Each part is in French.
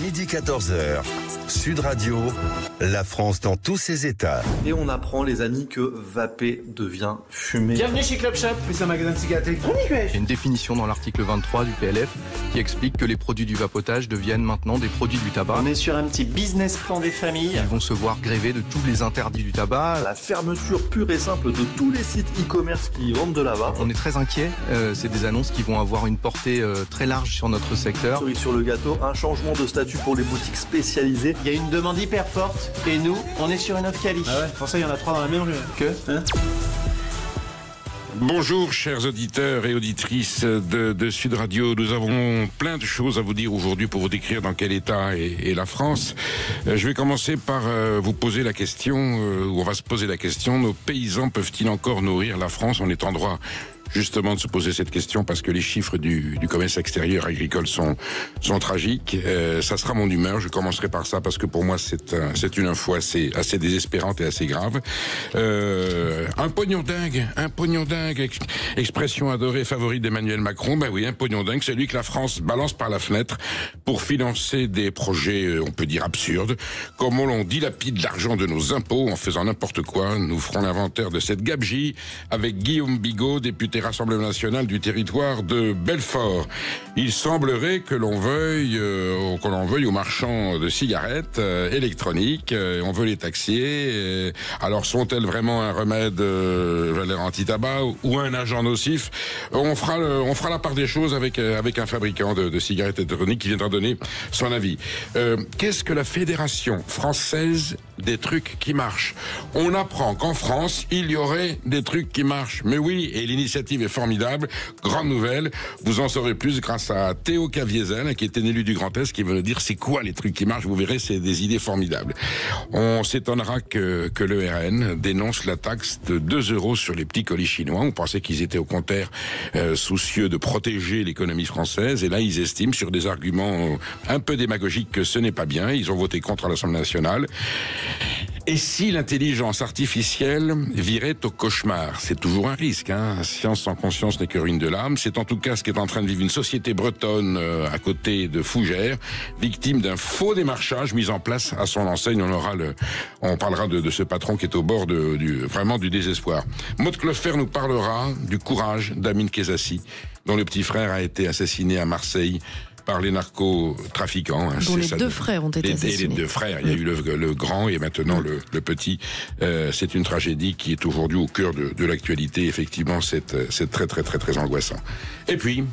Midi 14h, Sud Radio, la France dans tous ses états. Et on apprend, les amis, que vaper devient fumer. Bienvenue chez Club Shop, plus un magasin de cigarettes électroniques. Il y a une définition dans l'article 23 du PLF qui explique que les produits du vapotage deviennent maintenant des produits du tabac. On est sur un petit business plan des familles. Ils vont se voir gréver de tous les interdits du tabac. La fermeture pure et simple de tous les sites e-commerce qui vendent de la vape. On est très inquiets. C'est des annonces qui vont avoir une portée très large sur notre secteur. Cerise sur le gâteau, un changement de statut pour les boutiques spécialisées. Il y a une demande hyper forte et nous, on est sur une offre quali. Ah ouais, pour ça, il y en a 3 dans la même rue. Que Bonjour chers auditeurs et auditrices de Sud Radio. Nous avons plein de choses à vous dire aujourd'hui pour vous décrire dans quel état est la France. Je vais commencer par vous poser la question, ou on va se poser la question, nos paysans peuvent-ils encore nourrir la France? On est en droit justement de se poser cette question parce que les chiffres du commerce extérieur agricole sont tragiques. Ça sera mon humeur, je commencerai par ça parce que pour moi c'est une info assez désespérante et assez grave. Un pognon dingue, expression adorée, favorite d'Emmanuel Macron. Ben oui, un pognon dingue, c'est lui que la France balance par la fenêtre pour financer des projets, on peut dire absurdes. Comme on dilapide l'argent de nos impôts en faisant n'importe quoi, nous ferons l'inventaire de cette gabegie avec Guillaume Bigot, député Rassemblement National du territoire de Belfort. Il semblerait que l'on veuille aux marchands de cigarettes électroniques, on veut les taxer. Alors sont-elles vraiment un remède anti-tabac ou un agent nocif? On fera la part des choses avec un fabricant de cigarettes électroniques qui viendra donner son avis. Qu'est-ce que la Fédération française des trucs qui marchent? On apprend qu'en France, il y aurait des trucs qui marchent. Mais oui, et l'initiative est formidable. Grande nouvelle. Vous en saurez plus grâce à Théo Caviezel, qui est un élu du Grand Est, qui va nous dire c'est quoi les trucs qui marchent. Vous verrez, c'est des idées formidables. On s'étonnera que le RN dénonce la taxe de 2 € sur les petits colis chinois. On pensait qu'ils étaient au contraire soucieux de protéger l'économie française. Et là, ils estiment sur des arguments un peu démagogiques que ce n'est pas bien. Ils ont voté contre à l'Assemblée nationale. Et si l'intelligence artificielle virait au cauchemar? C'est toujours un risque, hein. Science sans conscience n'est que ruine de l'âme. C'est en tout cas ce qu'est en train de vivre une société bretonne à côté de Fougères, victime d'un faux démarchage mis en place à son enseigne. On parlera de ce patron qui est au bord vraiment du désespoir. Maud Clofer nous parlera du courage d'Amine Kézassi, dont le petit frère a été assassiné à Marseille par les narcotrafiquants. Dont les 2 frères ont été assassinés. Les 2 frères. Il y a eu le grand et maintenant le petit. C'est une tragédie qui est aujourd'hui au cœur de l'actualité. Effectivement, c'est très, très, très, très angoissant. Et puis,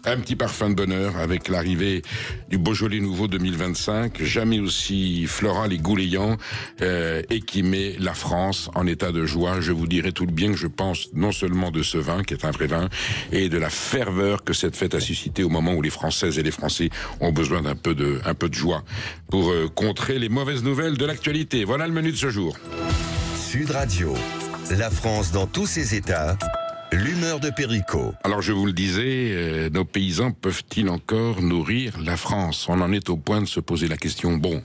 un petit parfum de bonheur avec l'arrivée du Beaujolais Nouveau 2025, jamais aussi floral et goulayant, et qui met la France en état de joie. Je vous dirai tout le bien que je pense non seulement de ce vin, qui est un vrai vin, et de la ferveur que cette fête a suscité au moment où les Françaises et les Français ont besoin d'un peu de joie pour contrer les mauvaises nouvelles de l'actualité. Voilà le menu de ce jour. Sud Radio, la France dans tous ses états. L'humeur de Perico. Alors je vous le disais, nos paysans peuvent-ils encore nourrir la France? On en est au point de se poser la question. Bon,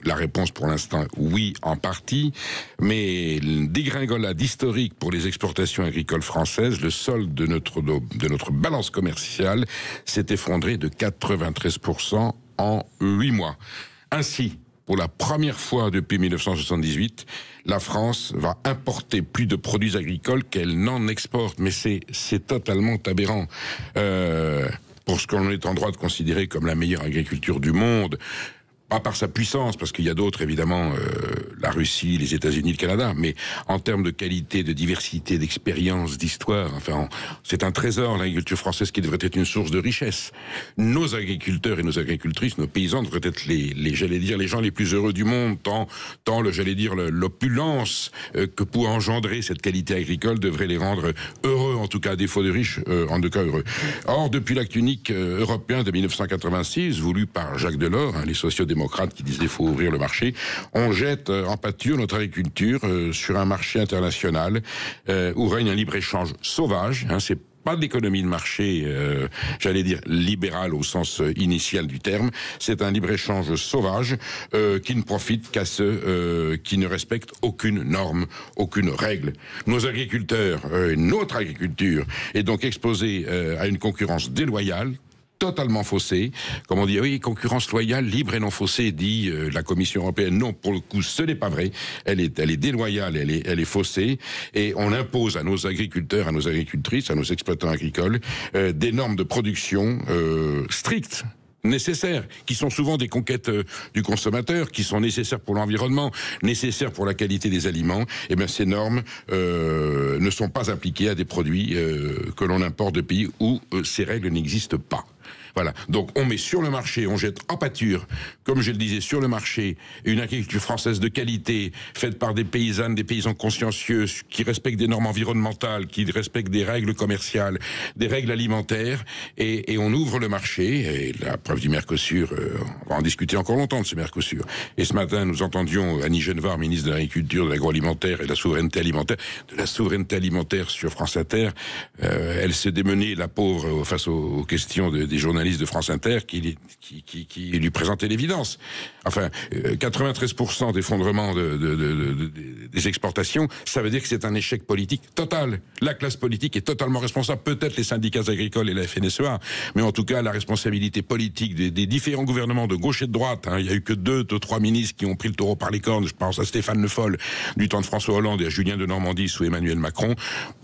la réponse pour l'instant, oui, en partie, mais dégringolade historique pour les exportations agricoles françaises, le solde de notre balance commerciale s'est effondré de 93% en 8 mois. Ainsi, pour la première fois depuis 1978, la France va importer plus de produits agricoles qu'elle n'en exporte. Mais c'est totalement aberrant. Pour ce qu'on est en droit de considérer comme la meilleure agriculture du monde, pas par sa puissance, parce qu'il y a d'autres, évidemment, la Russie, les États-Unis, le Canada, mais en termes de qualité, de diversité, d'expérience, d'histoire, enfin, c'est un trésor, l'agriculture française, qui devrait être une source de richesse. Nos agriculteurs et nos agricultrices, nos paysans devraient être j'allais dire, les gens les plus heureux du monde, tant l'opulence que pour engendrer cette qualité agricole devrait les rendre heureux, en tout cas, à défaut de riches, en tout cas heureux. Or, depuis l'acte unique européen de 1986, voulu par Jacques Delors, les sociaux-démocrates qui disaient qu'il faut ouvrir le marché, on jette en pâture notre agriculture sur un marché international où règne un libre-échange sauvage. C'est pas de l'économie de marché, j'allais dire libérale au sens initial du terme. C'est un libre-échange sauvage qui ne profite qu'à ceux qui ne respectent aucune norme, aucune règle. Nos agriculteurs, notre agriculture est donc exposée à une concurrence déloyale, totalement faussée. Comme on dit, oui, concurrence loyale, libre et non faussée, dit la Commission européenne. Non, pour le coup, ce n'est pas vrai. Elle est déloyale, elle est faussée. Et on impose à nos agriculteurs, à nos agricultrices, à nos exploitants agricoles, des normes de production strictes, nécessaires, qui sont souvent des conquêtes du consommateur, qui sont nécessaires pour l'environnement, nécessaires pour la qualité des aliments. Et bien ces normes ne sont pas appliquées à des produits que l'on importe de pays où ces règles n'existent pas. Voilà. Donc, on met sur le marché, on jette en pâture, comme je le disais, sur le marché, une agriculture française de qualité, faite par des paysannes, des paysans consciencieux, qui respectent des normes environnementales, qui respectent des règles commerciales, des règles alimentaires, et on ouvre le marché, et la preuve du Mercosur, on va en discuter encore longtemps de ce Mercosur. Et ce matin, nous entendions Annie Genevard, ministre de l'Agriculture, de l'Agroalimentaire et de la Souveraineté Alimentaire sur France Inter. Elle s'est démenée, la pauvre, face aux questions des journalistes de France Inter qui lui présentait l'évidence. Enfin, 93% d'effondrement des exportations, ça veut dire que c'est un échec politique total. La classe politique est totalement responsable, peut-être les syndicats agricoles et la FNSEA, mais en tout cas la responsabilité politique des différents gouvernements de gauche et de droite. Il n'y a eu que 2-3 ministres qui ont pris le taureau par les cornes. Je pense à Stéphane Le Foll du temps de François Hollande et à Julien Denormandie sous Emmanuel Macron.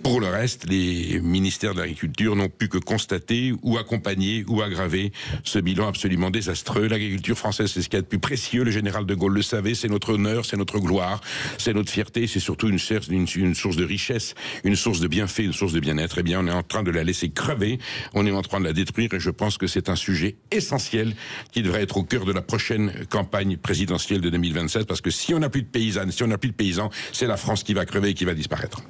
Pour le reste, les ministères de l'Agriculture n'ont pu que constater ou accompagner ou aggraver ce bilan absolument désastreux. L'agriculture française, c'est ce qu'il y a de plus précieux. Le général de Gaulle le savait. C'est notre honneur, c'est notre gloire, c'est notre fierté. C'est surtout une source de richesse, une source de bienfait, une source de bien-être. Eh bien, on est en train de la laisser crever. On est en train de la détruire. Et je pense que c'est un sujet essentiel qui devrait être au cœur de la prochaine campagne présidentielle de 2027. Parce que si on n'a plus de paysannes, si on n'a plus de paysans, c'est la France qui va crever et qui va disparaître.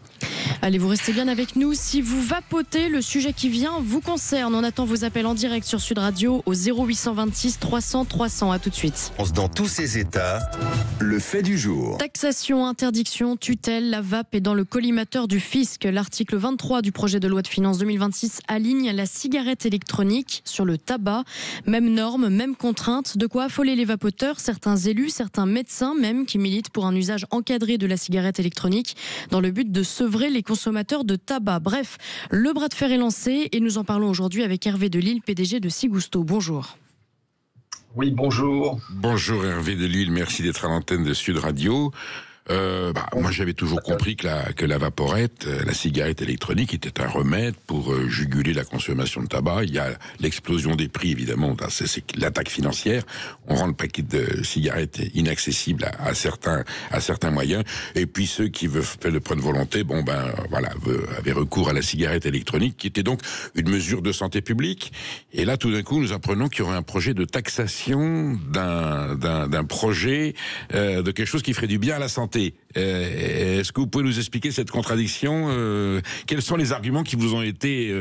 Allez, vous restez bien avec nous. Si vous vapotez, le sujet qui vient vous concerne. On attend vos appels en direct sur Sud Radio au 0826 300 300. À tout de suite. Dans tous ces états, le fait du jour. Taxation, interdiction, tutelle, la vape est dans le collimateur du fisc. L'article 23 du projet de loi de finances 2026 aligne la cigarette électronique sur le tabac. Même normes, même contraintes. De quoi affoler les vapoteurs, certains élus, certains médecins même qui militent pour un usage encadré de la cigarette électronique dans le but de sevrer les consommateurs de tabac. Bref, le bras de fer est lancé et nous en parlons aujourd'hui avec Hervé Delille, PDG de Sigousto. Bonjour. Oui, bonjour. Bonjour Hervé Delille, merci d'être à l'antenne de Sud Radio. Moi j'avais toujours compris que la vaporette, la cigarette électronique était un remède pour juguler la consommation de tabac. Il y a l'explosion des prix évidemment, c'est l'attaque financière. On rend le paquet de cigarettes inaccessible à certains moyens. Et puis ceux qui veulent le prendre volonté, avaient recours à la cigarette électronique, qui était donc une mesure de santé publique. Et là tout d'un coup nous apprenons qu'il y aurait un projet de taxation d'un projet de quelque chose qui ferait du bien à la santé. Est-ce que vous pouvez nous expliquer cette contradiction? Quels sont les arguments qui vous ont été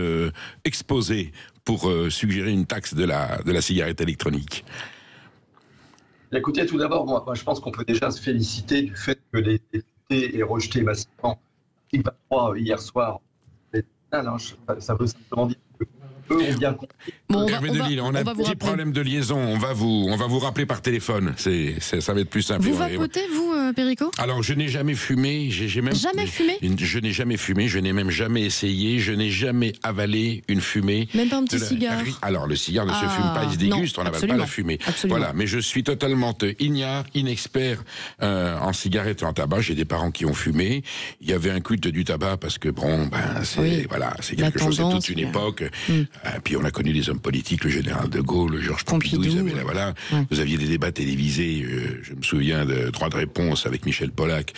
exposés pour suggérer une taxe de la cigarette électronique? Écoutez, tout d'abord, moi je pense qu'on peut déjà se féliciter du fait que les députés aient rejeté massivement l'article 23 hier soir. Ça veut simplement dire que eux ont bien compris. Bon, on a un petit problème de liaison. On va vous rappeler par téléphone. Ça va être plus simple. Vous vapotez, vous, Perico? Alors, je n'ai jamais fumé. Jamais fumé? Je n'ai jamais fumé. Je n'ai même jamais essayé. Je n'ai jamais avalé une fumée. Même pas un petit cigare? Alors, le cigare ne se fume pas. Il se déguste. On n'avale pas la fumée. Absolument. Voilà. Mais je suis totalement ignare, inexpert en cigarette et en tabac. J'ai des parents qui ont fumé. Il y avait un culte du tabac parce que c'est quelque chose. C'est toute une époque. Puis on a connu des hommes politiques, le général de Gaulle, le Georges Pompidou, vous aviez des débats télévisés, je me souviens de Droit de réponse avec Michel Pollack.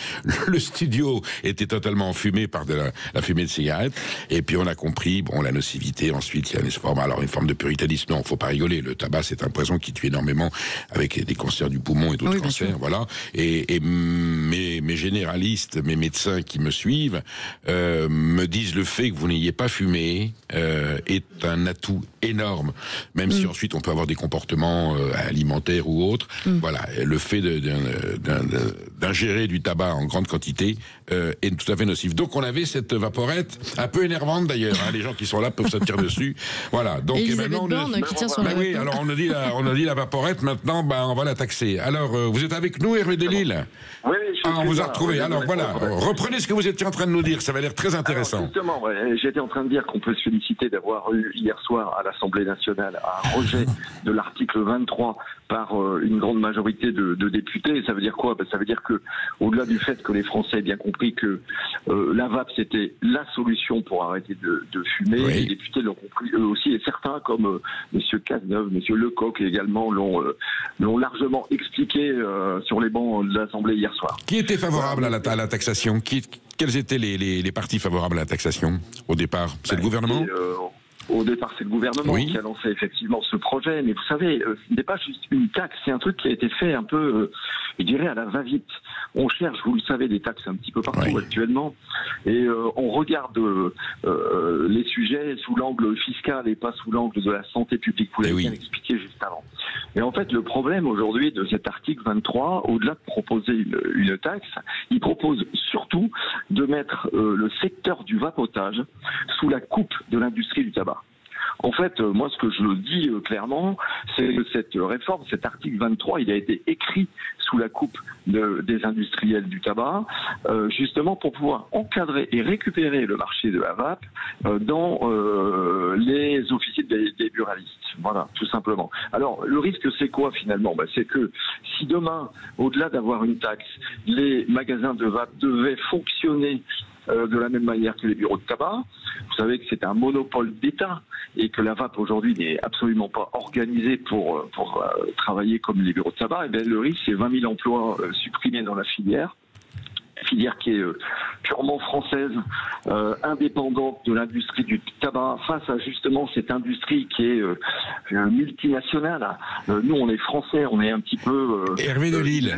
Le studio était totalement enfumé par de la fumée de cigarette, et puis on a compris, la nocivité, ensuite il y a une forme de puritanisme. Non, faut pas rigoler, le tabac c'est un poison qui tue énormément, avec des cancers du poumon et d'autres cancers, voilà. Et mes généralistes, mes médecins qui me suivent, me disent le fait que vous n'ayez pas fumé est un atout énorme, même si ensuite on peut avoir des comportements alimentaires ou autres. Voilà, le fait d'ingérer du tabac en grande quantité est tout à fait nocif. Donc on avait cette vaporette, un peu énervante d'ailleurs, les gens qui sont là peuvent se tirer dessus. Voilà. Donc maintenant qui tient sur la oui, alors on a dit la vaporette, maintenant on va la taxer. Alors vous êtes avec nous, Hervé Delille? Oui, Ah, on vous a retrouvé. Alors voilà, reprenez ce que vous étiez en train de nous dire, ça va l'air très intéressant. Alors justement, j'étais en train de dire qu'on peut se féliciter d'avoir eu hier soir à l'Assemblée nationale un rejet de l'article 23 par une grande majorité de députés. Ça veut dire quoi? Ça veut dire que, au-delà du fait que les Français aient bien compris que la vape c'était la solution pour arrêter de fumer, les députés l'ont compris eux aussi, et certains comme Monsieur Cazeneuve, Monsieur Lecoq également l'ont largement expliqué sur les bancs de l'Assemblée hier soir. Qui était favorable à la taxation? Quels étaient les partis favorables à la taxation au départ? C'est le gouvernement? Au départ, c'est le gouvernement qui a lancé effectivement ce projet, mais vous savez, ce n'est pas juste une taxe, c'est un truc qui a été fait un peu, je dirais, à la va-vite. On cherche, vous le savez, des taxes un petit peu partout actuellement, et on regarde les sujets sous l'angle fiscal et pas sous l'angle de la santé publique. Vous l'avez bien expliqué juste avant. Et en fait, le problème aujourd'hui de cet article 23, au-delà de proposer une taxe, il propose surtout de mettre le secteur du vapotage sous la coupe de l'industrie du tabac. En fait, moi, ce que je dis clairement, c'est que cette réforme, cet article 23, il a été écrit sous la coupe des industriels du tabac, justement pour pouvoir encadrer et récupérer le marché de la vape dans les officines des buralistes. Voilà, tout simplement. Alors, le risque, c'est quoi finalement? C'est que si demain, au-delà d'avoir une taxe, les magasins de vape devaient fonctionner de la même manière que les bureaux de tabac. Vous savez que c'est un monopole d'État et que la vape aujourd'hui n'est absolument pas organisée pour travailler comme les bureaux de tabac. Et bien, le risque, c'est 20 000 emplois supprimés dans la filière qui est purement française, indépendante de l'industrie du tabac, face à justement cette industrie qui est multinationale. Nous, on est français, on est un petit peu... Hervé Delille,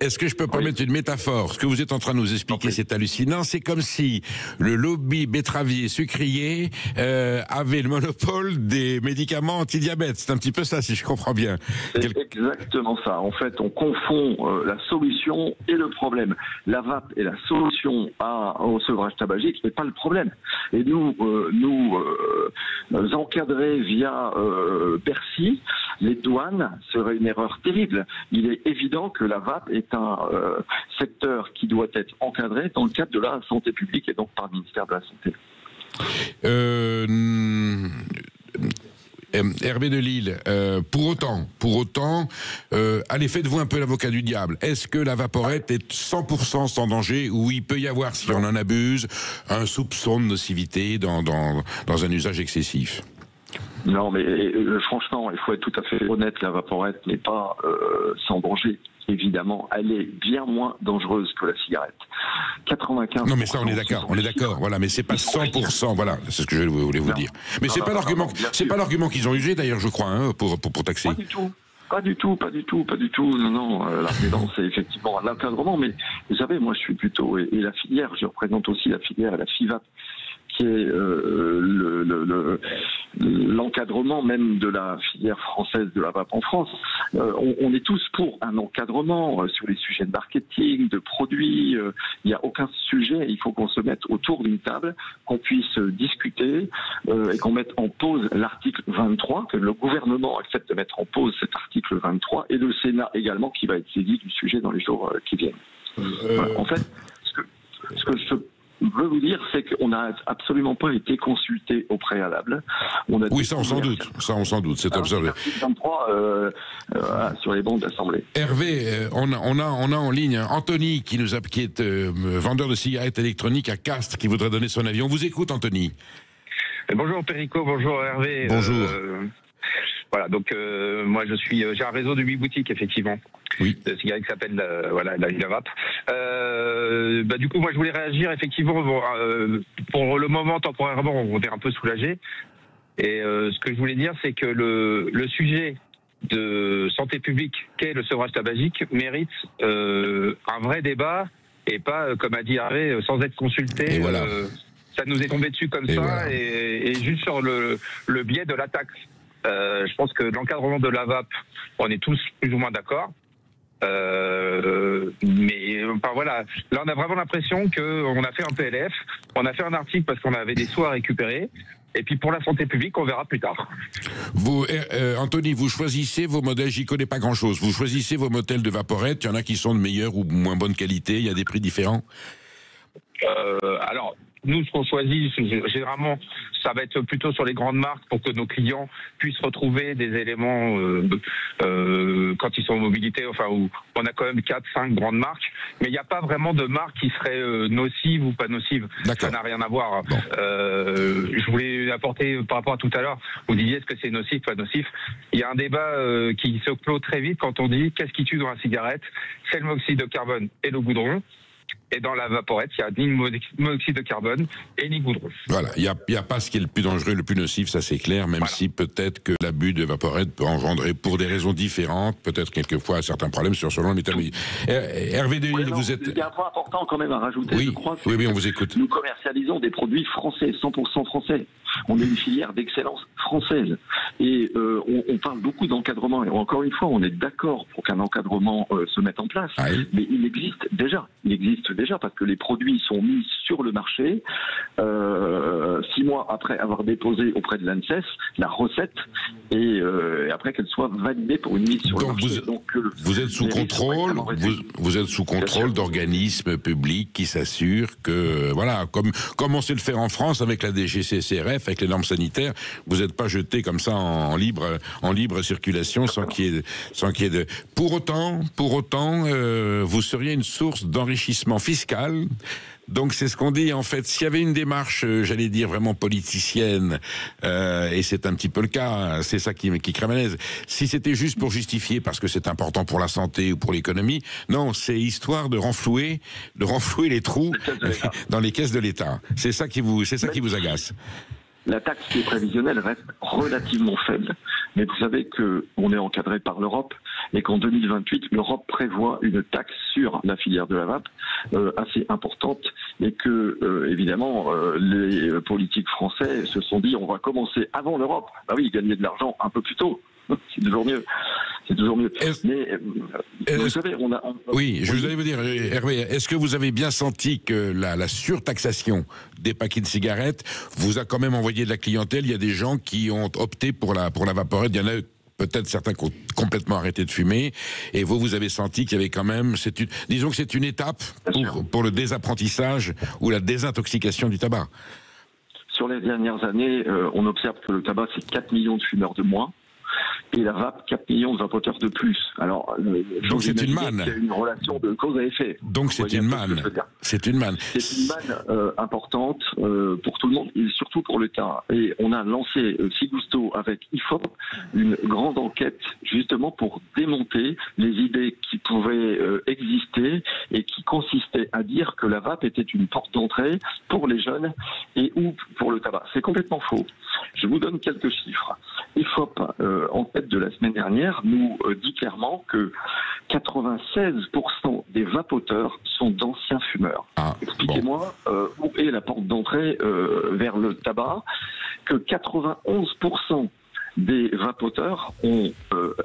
est-ce que je peux permettre une métaphore? Ce que vous êtes en train de nous expliquer, c'est hallucinant. C'est comme si le lobby betteravier sucrier avait le monopole des médicaments anti-diabète. C'est un petit peu ça, si je comprends bien. C'est exactement ça. En fait, on confond la solution et le problème. La vape est la solution au sevrage tabagique, mais pas le problème. Et nous encadrer via Bercy, les douanes, serait une erreur terrible. Il est évident que la vape est un secteur qui doit être encadré dans le cadre de la santé publique et donc par le ministère de la Santé. Hervé Delille, pour autant, allez, faites-vous un peu l'avocat du diable. Est-ce que la vaporette est 100% sans danger, ou il peut y avoir, si on en abuse, un soupçon de nocivité dans un usage excessif? Non, mais franchement, il faut être tout à fait honnête, la vaporette n'est pas sans danger. Évidemment, elle est bien moins dangereuse que la cigarette. 95%. Non, mais ça, on est d'accord, voilà, mais c'est pas 100%, voilà, c'est ce que je voulais vous dire. Mais c'est pas l'argument qu'ils ont usé, d'ailleurs, je crois, pour taxer. Pas du tout. Non, l'argument, c'est effectivement l'encadrement, mais vous savez, moi, je suis plutôt, et la filière, je représente aussi la filière, la FIVAP, qui est l'encadrement même de la filière française de la vape en France. On est tous pour un encadrement sur les sujets de marketing, de produits. Il n'y a aucun sujet. Il faut qu'on se mette autour d'une table, qu'on puisse discuter et qu'on mette en pause l'article 23, que le gouvernement accepte de mettre en pause cet article 23, et le Sénat également qui va être saisi du sujet dans les jours qui viennent. Voilà. En fait, ce que je veux vous dire, c'est qu'on n'a absolument pas été consulté au préalable. Oui, ça on s'en doute, c'est absurde. 23 sur les bancs de l'Assemblée. Hervé, on a en ligne Anthony qui est vendeur de cigarettes électroniques à Castres, qui voudrait donner son avis. On vous écoute, Anthony. Bonjour Perico, bonjour Hervé. Bonjour. Voilà, donc moi j'ai un réseau de 8 boutiques effectivement. Oui. De cigarettes qui s'appelle la vape. Du coup, moi je voulais réagir effectivement pour le moment temporairement, on est un peu soulagé. Et ce que je voulais dire, c'est que le sujet de santé publique qu'est le sevrage tabagique mérite un vrai débat et pas, comme a dit Hervé, sans être consulté. Et voilà. Ça nous est tombé dessus comme ça, voilà. et juste sur le biais de la taxe. Je pense que l'encadrement de la vape, on est tous plus ou moins d'accord. Mais enfin, voilà, là on a vraiment l'impression qu'on a fait un PLF, on a fait un article parce qu'on avait des sous à récupérer, Et puis pour la santé publique, on verra plus tard. Vous, Anthony, vous choisissez vos modèles, j'y connais pas grand-chose, vous choisissez vos modèles de vaporettes, il y en a qui sont de meilleure ou moins bonne qualité, il y a des prix différents? Alors, nous, ce qu'on choisit, généralement, ça va être plutôt sur les grandes marques pour que nos clients puissent retrouver des éléments quand ils sont en mobilité, enfin, où on a quand même 4-5 grandes marques, mais il n'y a pas vraiment de marque qui serait nocive ou pas nocive. Ça n'a rien à voir. Bon. Je voulais apporter, par rapport à tout à l'heure, vous disiez est-ce que c'est nocif, pas nocif. Il y a un débat qui se clôt très vite quand on dit qu'est-ce qui tue dans la cigarette? C'est le monoxyde de carbone et le goudron. Et dans la vaporette, il n'y a ni monoxyde de carbone et ni goudron. Voilà, il n'y a pas ce qui est le plus dangereux, le plus nocif, ça c'est clair, même si peut-être que l'abus de vaporette peut engendrer, pour des raisons différentes, peut-être quelquefois certains problèmes selon le métabolisme. Hervé Delille, vous êtes... Il y a un point important quand même à rajouter, oui, je crois. Oui, on vous écoute. Nous commercialisons des produits français, 100% français. On est une filière d'excellence française. Et on parle beaucoup d'encadrement. Et encore une fois, on est d'accord pour qu'un encadrement se mette en place. Ah oui. Mais il existe déjà. Il existe déjà parce que les produits sont mis sur le marché 6 mois après avoir déposé auprès de l'ANSES la recette et après qu'elle soit validée pour une mise sur le marché. Vous êtes sous contrôle, vous êtes sous contrôle d'organismes publics qui s'assurent que, voilà, comme on sait le faire en France avec la DGCCRF, avec les normes sanitaires, vous n'êtes pas jeté comme ça en libre circulation sans qu'il y ait de... Pour autant, vous seriez une source d'enrichissement fiscal. Donc c'est ce qu'on dit en fait. S'il y avait une démarche, j'allais dire vraiment politicienne, et c'est un petit peu le cas, c'est ça qui crée malaise. Si c'était juste pour justifier parce que c'est important pour la santé ou pour l'économie, non, c'est histoire de renflouer les trous dans les caisses de l'État. C'est ça qui vous agace. La taxe qui est prévisionnelle reste relativement faible. Mais vous savez qu'on est encadré par l'Europe et qu'en 2028, l'Europe prévoit une taxe sur la filière de la vape assez importante et que, évidemment, les politiques français se sont dit on va commencer avant l'Europe. Bah oui, gagner de l'argent un peu plus tôt. C'est toujours mieux. C'est toujours mieux. Mais vous savez, oui, je vous allais vous dire, Hervé, est-ce que vous avez bien senti que la surtaxation des paquets de cigarettes vous a quand même envoyé de la clientèle? Il y a des gens qui ont opté pour la vaporette. Il y en a peut-être certains qui ont complètement arrêté de fumer. Et vous avez senti qu'il y avait quand même... disons que c'est une étape pour le désapprentissage ou la désintoxication du tabac. Sur les dernières années, on observe que le tabac, c'est 4 millions de fumeurs de moins. Et la vape, 4 millions de vapoteurs de plus. Alors, donc c'est une manne. Il y a une relation de cause à effet. Donc c'est une manne. C'est une manne. C'est une manne importante pour tout le monde et surtout pour l'État. Et on a lancé Sigusto avec IFOP une grande enquête justement pour démonter les idées qui pouvaient exister et qui consistaient à dire que la vape était une porte d'entrée pour les jeunes et ou pour le tabac. C'est complètement faux. Je vous donne quelques chiffres. IFOP, en tête de la semaine dernière, nous dit clairement que 96% des vapoteurs sont d'anciens fumeurs. Expliquez-moi où est la porte d'entrée vers le tabac, que 91% des vapoteurs ont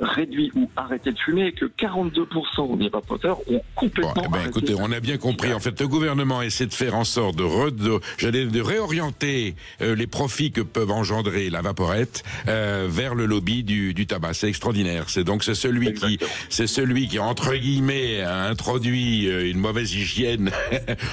réduit ou arrêté de fumer et que 42% des vapoteurs ont complètement arrêté. Écoutez, on a bien compris. En fait, le gouvernement essaie de faire en sorte de réorienter les profits que peuvent engendrer la vaporette vers le lobby du tabac. C'est extraordinaire. C'est celui qui, entre guillemets, a introduit une mauvaise hygiène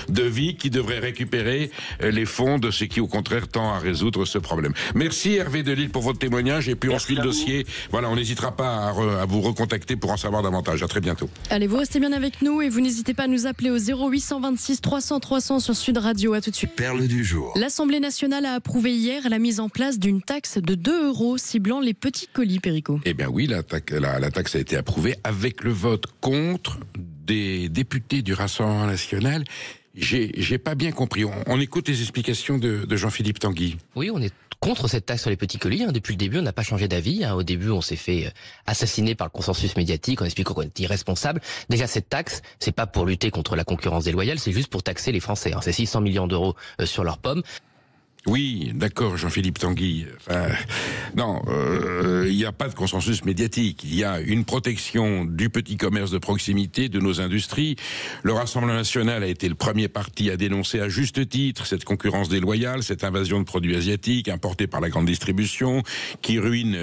de vie qui devrait récupérer les fonds de ce qui, au contraire, tend à résoudre ce problème. Merci Hervé Delille pour votre témoignage. Et puis on suit le dossier. Voilà, on n'hésitera pas à vous recontacter pour en savoir davantage. À très bientôt. Allez, vous restez bien avec nous et vous n'hésitez pas à nous appeler au 0826 300 300 sur Sud Radio. À tout de suite. Perle du jour. L'Assemblée nationale a approuvé hier la mise en place d'une taxe de 2 € ciblant les petits colis, Perico. Eh bien oui, la taxe a été approuvée avec le vote contre des députés du Rassemblement national. J'ai pas bien compris. On écoute les explications de Jean-Philippe Tanguy. Oui, on est contre cette taxe sur les petits colis. Depuis le début, on n'a pas changé d'avis. Au début, on s'est fait assassiner par le consensus médiatique en expliquant qu'on était irresponsable. Déjà, cette taxe, c'est pas pour lutter contre la concurrence déloyale, c'est juste pour taxer les Français. C'est 600 millions d'euros sur leurs pommes. Oui, d'accord, Jean-Philippe Tanguy. Enfin, non, il n'y a pas de consensus médiatique. Il y a une protection du petit commerce de proximité, de nos industries. Le Rassemblement national a été le premier parti à dénoncer à juste titre cette concurrence déloyale, cette invasion de produits asiatiques importés par la grande distribution, qui ruine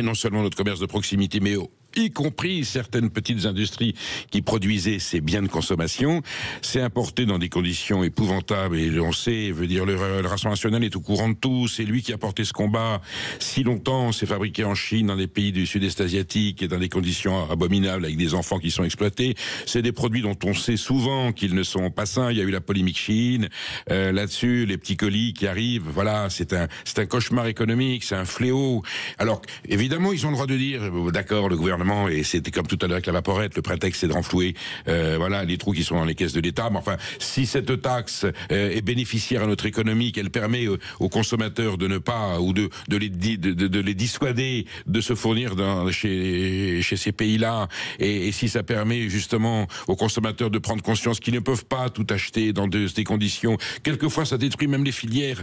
non seulement notre commerce de proximité, mais y compris certaines petites industries qui produisaient ces biens de consommation. C'est importé dans des conditions épouvantables, et on sait, veut dire, le Rassemblement national est au courant de tout, c'est lui qui a porté ce combat si longtemps. C'est fabriqué en Chine, dans des pays du sud-est asiatique, et dans des conditions abominables, avec des enfants qui sont exploités. C'est des produits dont on sait souvent qu'ils ne sont pas sains. Il y a eu la polémique Chine, là-dessus, les petits colis qui arrivent, voilà, c'est un cauchemar économique, c'est un fléau. Alors, évidemment, ils ont le droit de dire, d'accord, le gouvernement, et c'était comme tout à l'heure avec la vaporette, le prétexte c'est de renflouer voilà, les trous qui sont dans les caisses de l'État. Mais enfin, si cette taxe est bénéficiaire à notre économie, qu'elle permet aux consommateurs de ne pas, ou de les dissuader de se fournir chez ces pays-là, et si ça permet justement aux consommateurs de prendre conscience qu'ils ne peuvent pas tout acheter dans des conditions, quelquefois ça détruit même les filières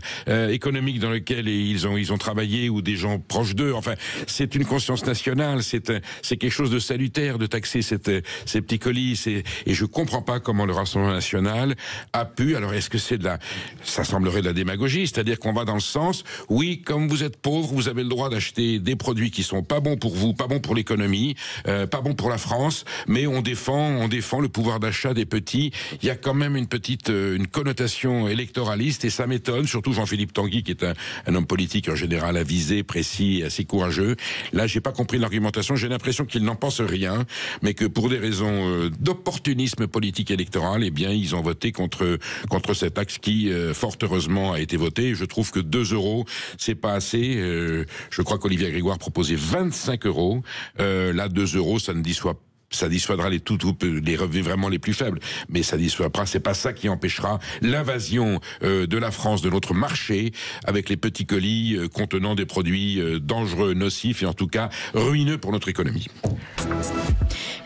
économiques dans lesquelles ils ont travaillé, ou des gens proches d'eux. Enfin, c'est une conscience nationale, c'est quelque chose de salutaire de taxer ces petits colis, et je comprends pas comment le Rassemblement national a pu. Alors, est-ce que ça semblerait de la démagogie, c'est-à-dire qu'on va dans le sens, oui, comme vous êtes pauvre, vous avez le droit d'acheter des produits qui sont pas bons pour vous, pas bons pour l'économie, pas bons pour la France, mais on défend le pouvoir d'achat des petits. Il y a quand même une connotation électoraliste, et ça m'étonne, surtout Jean-Philippe Tanguy, qui est un homme politique en général avisé, précis, assez courageux. Là, j'ai pas compris l'argumentation, j'ai l'impression qu'ils n'en pensent rien, mais que pour des raisons d'opportunisme politique électoral, eh bien, ils ont voté contre cette taxe qui, fort heureusement, a été votée. Je trouve que 2 €, c'est pas assez. Je crois qu'Olivier Grégoire proposait 25 €. Là, 2 €, ça dissuadera les revenus vraiment les plus faibles, mais ça dissuadera, c'est pas ça qui empêchera l'invasion de la France, de notre marché, avec les petits colis contenant des produits dangereux, nocifs, et en tout cas ruineux pour notre économie.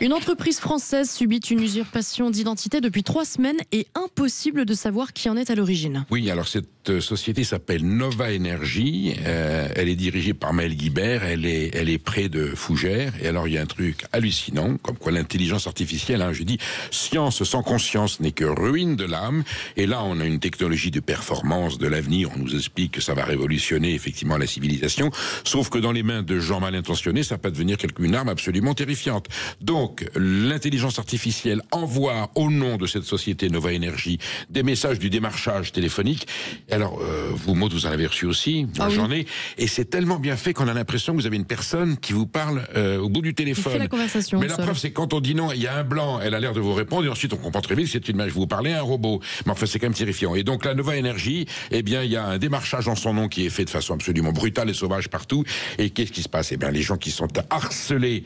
Une entreprise française subit une usurpation d'identité depuis 3 semaines, et impossible de savoir qui en est à l'origine. Oui, alors cette société s'appelle Nova Energy, elle est dirigée par Maël Guibert, elle est près de Fougères, et alors il y a un truc hallucinant, comme quoi l'intelligence artificielle, je dis, science sans conscience n'est que ruine de l'âme, et là on a une technologie de performance de l'avenir, on nous explique que ça va révolutionner effectivement la civilisation, sauf que dans les mains de gens mal intentionnés, ça peut devenir une arme absolument terrifiante. Donc l'intelligence artificielle envoie au nom de cette société Nova Energy des messages du démarchage téléphonique. Alors, vous, Maud, vous en avez reçu aussi, moi j'en ai, et c'est tellement bien fait qu'on a l'impression que vous avez une personne qui vous parle au bout du téléphone. Il fait la conversation. Mais la preuve, c'est quand on dit non, il y a un blanc, elle a l'air de vous répondre, et ensuite on comprend très vite, c'est une image, vous parlez à un robot. Mais enfin, c'est quand même terrifiant. Et donc la Nova Energy, eh bien, il y a un démarchage en son nom qui est fait de façon absolument brutale et sauvage partout. Et qu'est-ce qui se passe? Eh bien, les gens qui sont harcelés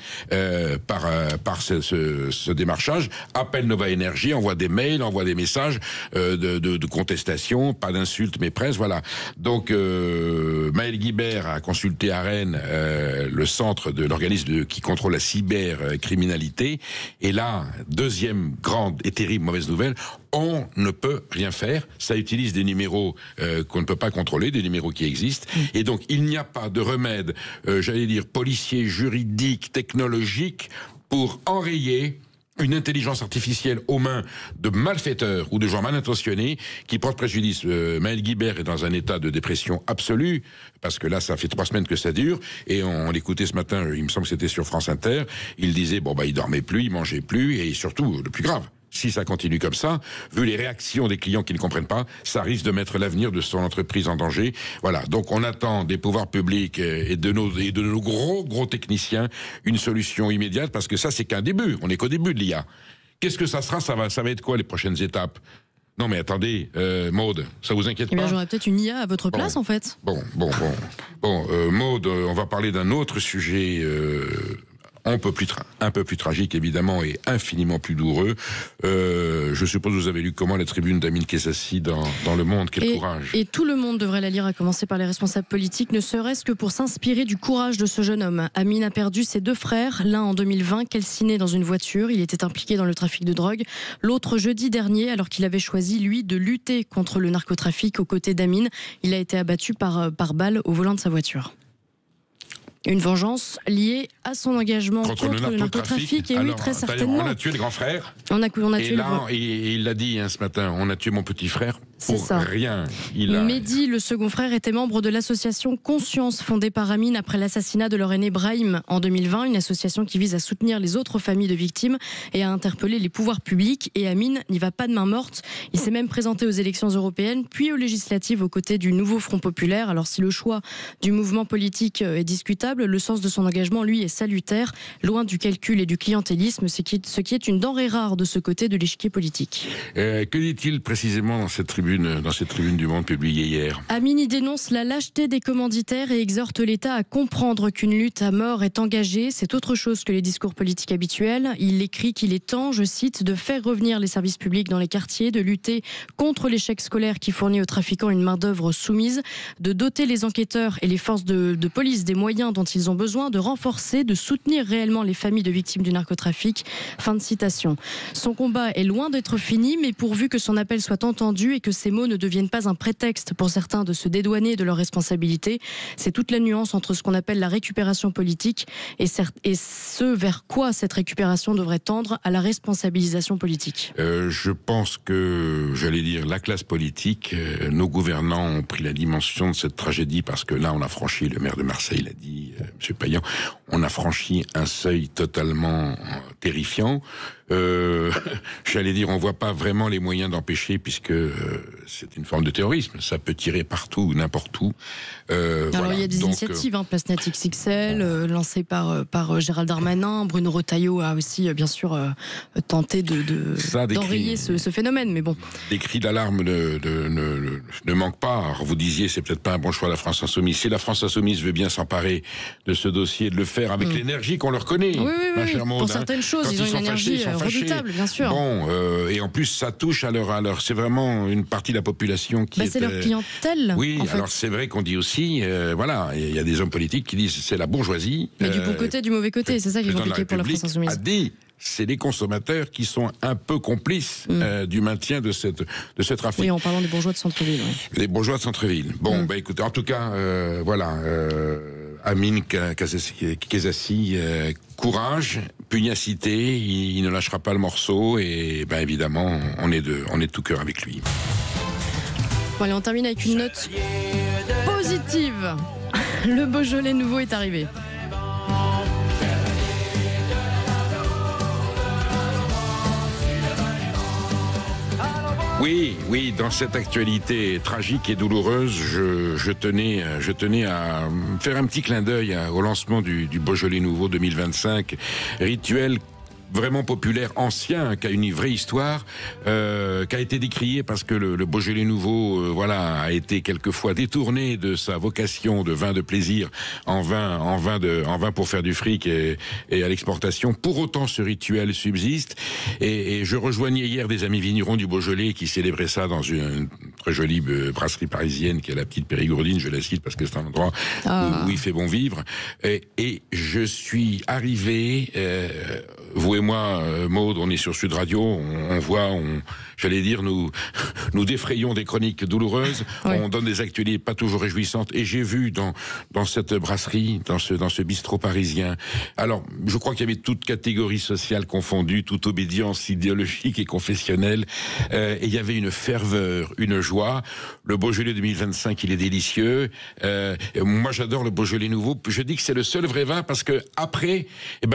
par ce démarchage appellent Nova Energy, envoient des mails, envoient des messages de contestation, pas d'insultes, mais presque, voilà. Donc Maël Guibert a consulté à Rennes le centre de l'organisme qui contrôle la cybercriminalité, et là, deuxième grande et terrible mauvaise nouvelle, on ne peut rien faire. Ça utilise des numéros qu'on ne peut pas contrôler, des numéros qui existent, et donc il n'y a pas de remède, j'allais dire policier, juridique, technologique, pour enrayer une intelligence artificielle aux mains de malfaiteurs ou de gens mal intentionnés qui portent préjudice. Maël Guibert est dans un état de dépression absolue, parce que là, ça fait 3 semaines que ça dure, et on l'écoutait ce matin, il me semble que c'était sur France Inter, il disait, il dormait plus, il mangeait plus, et surtout, le plus grave, si ça continue comme ça, vu les réactions des clients qui ne comprennent pas, ça risque de mettre l'avenir de son entreprise en danger. Voilà, donc on attend des pouvoirs publics et de nos gros techniciens une solution immédiate, parce que ça, c'est qu'un début, on n'est qu'au début de l'IA. Qu'est-ce que ça sera? Ça va être quoi les prochaines étapes? Non mais attendez, Maud, ça vous inquiète pas? J'aurais peut-être une IA à votre place, en fait. Maud, on va parler d'un autre sujet un peu plus tragique évidemment et infiniment plus douloureux. Je suppose que vous avez lu comment la tribune d'Amin Kessassi dans Le Monde. Quel courage. Et tout le monde devrait la lire, à commencer par les responsables politiques, ne serait-ce que pour s'inspirer du courage de ce jeune homme. Amin a perdu ses 2 frères, l'un en 2020, calciné dans une voiture. Il était impliqué dans le trafic de drogue. L'autre jeudi dernier, alors qu'il avait choisi, lui, de lutter contre le narcotrafic aux côtés d'Amin. Il a été abattu par balle au volant de sa voiture. Une vengeance liée à son engagement contre le narcotrafic. Et alors, oui, très certainement. On a tué le grand frère. On a tué et là, il l'a dit ce matin, on a tué mon petit frère. Pour rien. Mehdi, le second frère, était membre de l'association Conscience, fondée par Amin après l'assassinat de leur aîné Brahim en 2020, une association qui vise à soutenir les autres familles de victimes et à interpeller les pouvoirs publics. Et Amin n'y va pas de main morte. Il s'est même présenté aux élections européennes, puis aux législatives aux côtés du nouveau Front Populaire. Alors si le choix du mouvement politique est discutable, le sens de son engagement, lui, est salutaire, loin du calcul et du clientélisme, ce qui est une denrée rare de ce côté de l'échiquier politique. Que dit-il précisément dans cette tribune du Monde publiée hier? Amin y dénonce la lâcheté des commanditaires et exhorte l'État à comprendre qu'une lutte à mort est engagée. C'est autre chose que les discours politiques habituels. Il écrit qu'il est temps, je cite, de faire revenir les services publics dans les quartiers, de lutter contre l'échec scolaire qui fournit aux trafiquants une main-d'œuvre soumise, de doter les enquêteurs et les forces de police des moyens dont ils ont besoin, de renforcer, de soutenir réellement les familles de victimes du narcotrafic. Fin de citation. Son combat est loin d'être fini, mais pourvu que son appel soit entendu et que ces mots ne deviennent pas un prétexte pour certains de se dédouaner de leurs responsabilités. C'est toute la nuance entre ce qu'on appelle la récupération politique et ce vers quoi cette récupération devrait tendre, à la responsabilisation politique. Je pense que, la classe politique, nos gouvernants ont pris la dimension de cette tragédie parce que là, on a franchi, le maire de Marseille l'a dit, M. Payan, on a franchi un seuil totalement terrifiant. On voit pas vraiment les moyens d'empêcher, puisque c'est une forme de terrorisme. Ça peut tirer partout, n'importe où. Alors il y a des initiatives, Place Net XXL, lancées par Gérald Darmanin. Bruno Retailleau a aussi, bien sûr, tenté d'enrayer ce phénomène, mais bon. Des cris d'alarme ne manquent pas. Alors, vous disiez, c'est peut-être pas un bon choix, la France Insoumise. Si la France Insoumise veut bien s'emparer de ce dossier, de le faire avec l'énergie qu'on leur connaît. Oui. Pour certaines choses, ils ont une énergie redoutable, bien sûr. Bon, et en plus, ça touche à leur c'est vraiment une partie de la population qui c'est leur clientèle. Oui, en fait. Alors c'est vrai qu'on dit aussi, il y a des hommes politiques qui disent c'est la bourgeoisie. Mais du bon côté, du mauvais côté, c'est ça qui est compliqué pour la France Insoumise. A dit, c'est les consommateurs qui sont un peu complices du maintien de ce trafic. Oui, en parlant des bourgeois de centre-ville. Oui. Les bourgeois de centre-ville. Bon, écoutez, en tout cas, Amin Kessassi, courage, pugnacité, il ne lâchera pas le morceau et évidemment, on est de tout cœur avec lui. Bon, allez, on termine avec une note positive. Le Beaujolais nouveau est arrivé. Oui, dans cette actualité tragique et douloureuse, je tenais à faire un petit clin d'œil au lancement du Beaujolais nouveau 2025, rituel vraiment populaire, ancien, qui a une vraie histoire, qui a été décrié parce que le Beaujolais nouveau, a été quelquefois détourné de sa vocation de vin de plaisir en vin pour faire du fric et à l'exportation. Pour autant, ce rituel subsiste et je rejoignais hier des amis vignerons du Beaujolais qui célébraient ça dans une très jolie brasserie parisienne qui est la Petite Périgourdine, je la cite parce que c'est un endroit où il fait bon vivre. Et je suis arrivé, vous et moi, Maud, on est sur Sud Radio, on voit, nous défrayons des chroniques douloureuses, on donne des actualités pas toujours réjouissantes, et j'ai vu dans cette brasserie, dans ce bistrot parisien, alors, je crois qu'il y avait toute catégorie sociale confondue, toute obédience idéologique et confessionnelle, et il y avait une ferveur, une joie. Le Beaujolais 2025, il est délicieux. Moi, j'adore le Beaujolais nouveau. Je dis que c'est le seul vrai vin parce que après,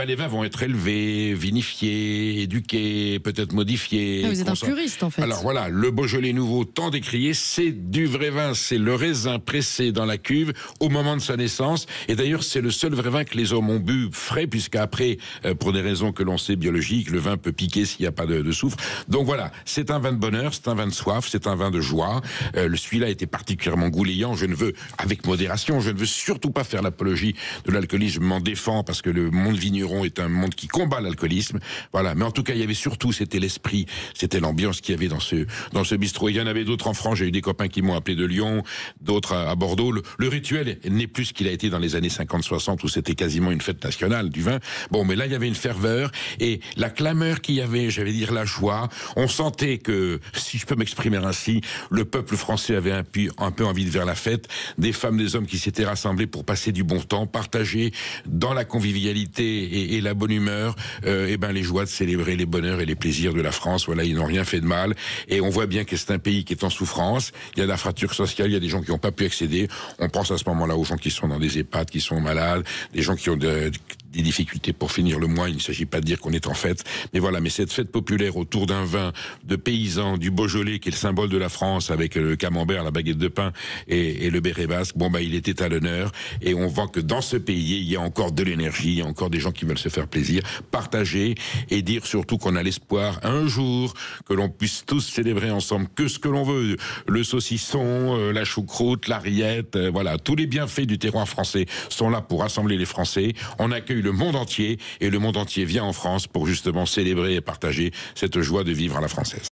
les vins vont être élevés, fermenté, vinifié, éduqué, peut-être modifié. Vous êtes un puriste, en fait. Alors voilà, le Beaujolais nouveau, tant décrié, c'est du vrai vin, c'est le raisin pressé dans la cuve au moment de sa naissance. Et d'ailleurs, c'est le seul vrai vin que les hommes ont bu frais, puisqu'après, pour des raisons que l'on sait biologiques, le vin peut piquer s'il n'y a pas de soufre. Donc voilà, c'est un vin de bonheur, c'est un vin de soif, c'est un vin de joie. Celui-là était particulièrement goulayant. Je ne veux, avec modération, je ne veux surtout pas faire l'apologie de l'alcoolisme. Je m'en défends parce que le monde vigneron est un monde qui combat l'alcoolisme. Voilà. Mais en tout cas, il y avait surtout, c'était l'esprit, c'était l'ambiance qu'il y avait dans ce bistrot. Il y en avait d'autres en France. J'ai eu des copains qui m'ont appelé de Lyon, d'autres à Bordeaux. Le rituel n'est plus ce qu'il a été dans les années 50-60 où c'était quasiment une fête nationale du vin. Bon, mais là, il y avait une ferveur et la clameur qu'il y avait, j'allais dire la joie. On sentait que, si je peux m'exprimer ainsi, le peuple français avait un peu envie de faire la fête. Des femmes, des hommes qui s'étaient rassemblés pour passer du bon temps, partager dans la convivialité et la bonne humeur, les joies de célébrer les bonheurs et les plaisirs de la France. Voilà, ils n'ont rien fait de mal. Et on voit bien que c'est un pays qui est en souffrance. Il y a de la fracture sociale, il y a des gens qui n'ont pas pu accéder. On pense à ce moment-là aux gens qui sont dans des EHPAD, qui sont malades, des gens qui ont des difficultés pour finir le mois. Il ne s'agit pas de dire qu'on est en fête. Mais voilà, mais cette fête populaire autour d'un vin de paysans, du Beaujolais, qui est le symbole de la France, avec le camembert, la baguette de pain et le béret basque, il était à l'honneur. Et on voit que dans ce pays, il y a encore de l'énergie, il y a encore des gens qui veulent se faire plaisir, partager et dire surtout qu'on a l'espoir un jour que l'on puisse tous célébrer ensemble que ce que l'on veut. Le saucisson, la choucroute, la rillette, voilà, tous les bienfaits du terroir français sont là pour rassembler les Français. On accueille le monde entier et le monde entier vient en France pour justement célébrer et partager cette joie de vivre à la française.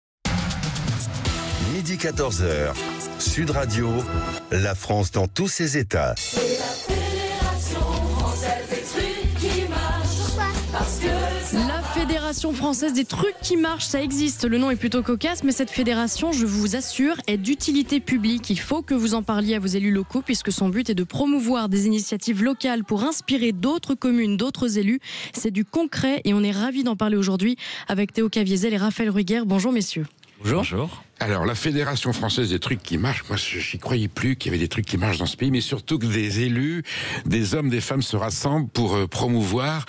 Midi 14h, Sud Radio, la France dans tous ses états. C'est la Fédération française des trucs qui marchent. Parce que la Fédération française des trucs qui marchent, ça existe. Le nom est plutôt cocasse, mais cette fédération, je vous assure, est d'utilité publique. Il faut que vous en parliez à vos élus locaux, puisque son but est de promouvoir des initiatives locales pour inspirer d'autres communes, d'autres élus. C'est du concret et on est ravis d'en parler aujourd'hui avec Théo Caviezel et Raphaël Ruguer. Bonjour messieurs. Bonjour. Alors, la Fédération française des trucs qui marchent, moi, j'y croyais plus qu'il y avait des trucs qui marchent dans ce pays, mais surtout que des élus, des hommes, des femmes se rassemblent pour promouvoir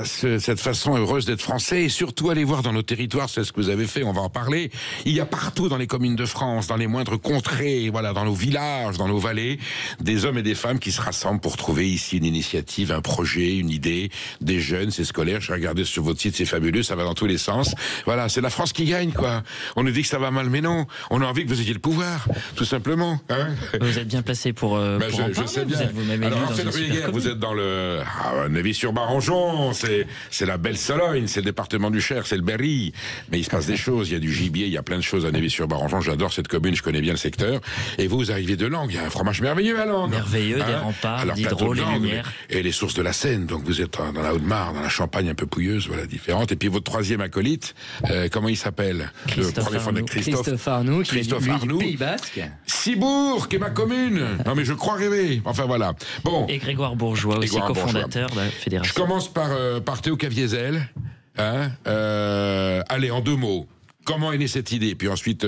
cette façon heureuse d'être français et surtout aller voir dans nos territoires, c'est ce que vous avez fait, on va en parler. Il y a partout dans les communes de France, dans les moindres contrées, voilà, dans nos villages, dans nos vallées, des hommes et des femmes qui se rassemblent pour trouver ici une initiative, un projet, une idée, des jeunes, c'est scolaire. J'ai regardé sur votre site, c'est fabuleux, ça va dans tous les sens. Voilà, c'est la France qui gagne, quoi. On nous dit que ça va mal, mais non, on a envie que vous ayez le pouvoir, tout simplement. Hein, vous êtes bien placé pour en parler. Je sais bien. Vous êtes vous-même élu dans une super commune. Vous êtes dans le Neuvy-sur-Barangeon, c'est la belle Sologne, c'est le département du Cher, c'est le Berry. Mais il se passe des choses, il y a du gibier, il y a plein de choses à Neuvy-sur-Barangeon. J'adore cette commune, je connais bien le secteur. Et vous arrivez de Langres, il y a un fromage merveilleux à Langres. Merveilleux, des remparts, d'Hydro, les Lumières. Et les sources de la Seine, donc vous êtes dans la Haute-Marne, dans la Champagne un peu pouilleuse, voilà, différente. Et puis votre troisième acolyte, comment il s'appelle? Christophe Arnoux, qui est du Pays Basque. Cibourg, qui est ma commune. Non mais je crois rêver. Enfin voilà. Bon. Et Grégoire Bourgeois, aussi cofondateur de la fédération. Je commence par Théo Caviezel. Allez, en 2 mots. Comment est née cette idée? Puis ensuite,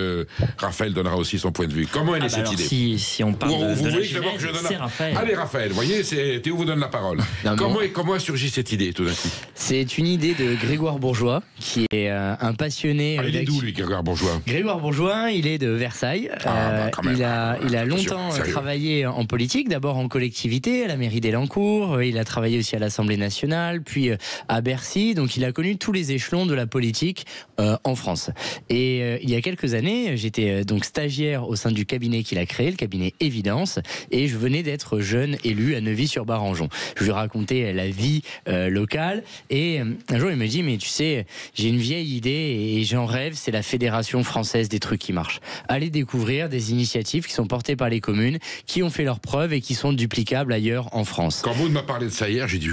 Raphaël donnera aussi son point de vue. Comment est née cette idée? Si on parle de la genèse, c'est Raphaël. Allez, Raphaël, vous voyez, Théo vous donne la parole. Comment a surgi cette idée, tout d'un coup? C'est une idée de Grégoire Bourgeois, qui est un passionné... il est d'où, lui, Grégoire Bourgeois? Grégoire Bourgeois, il est de Versailles. Il a longtemps travaillé en politique, d'abord en collectivité, à la mairie d'Elancourt. Il a travaillé aussi à l'Assemblée nationale, puis à Bercy. Donc, il a connu tous les échelons de la politique en France. Et il y a quelques années, j'étais donc stagiaire au sein du cabinet qu'il a créé, le cabinet Évidence, et je venais d'être jeune élu à Neuvy-sur-Barangeon. Je lui racontais la vie locale, et un jour il me dit, mais tu sais, j'ai une vieille idée et j'en rêve, c'est la Fédération française des trucs qui marchent. Allez découvrir des initiatives qui sont portées par les communes, qui ont fait leurs preuves et qui sont duplicables ailleurs en France. Quand Maud m'a parlé de ça hier, j'ai dit,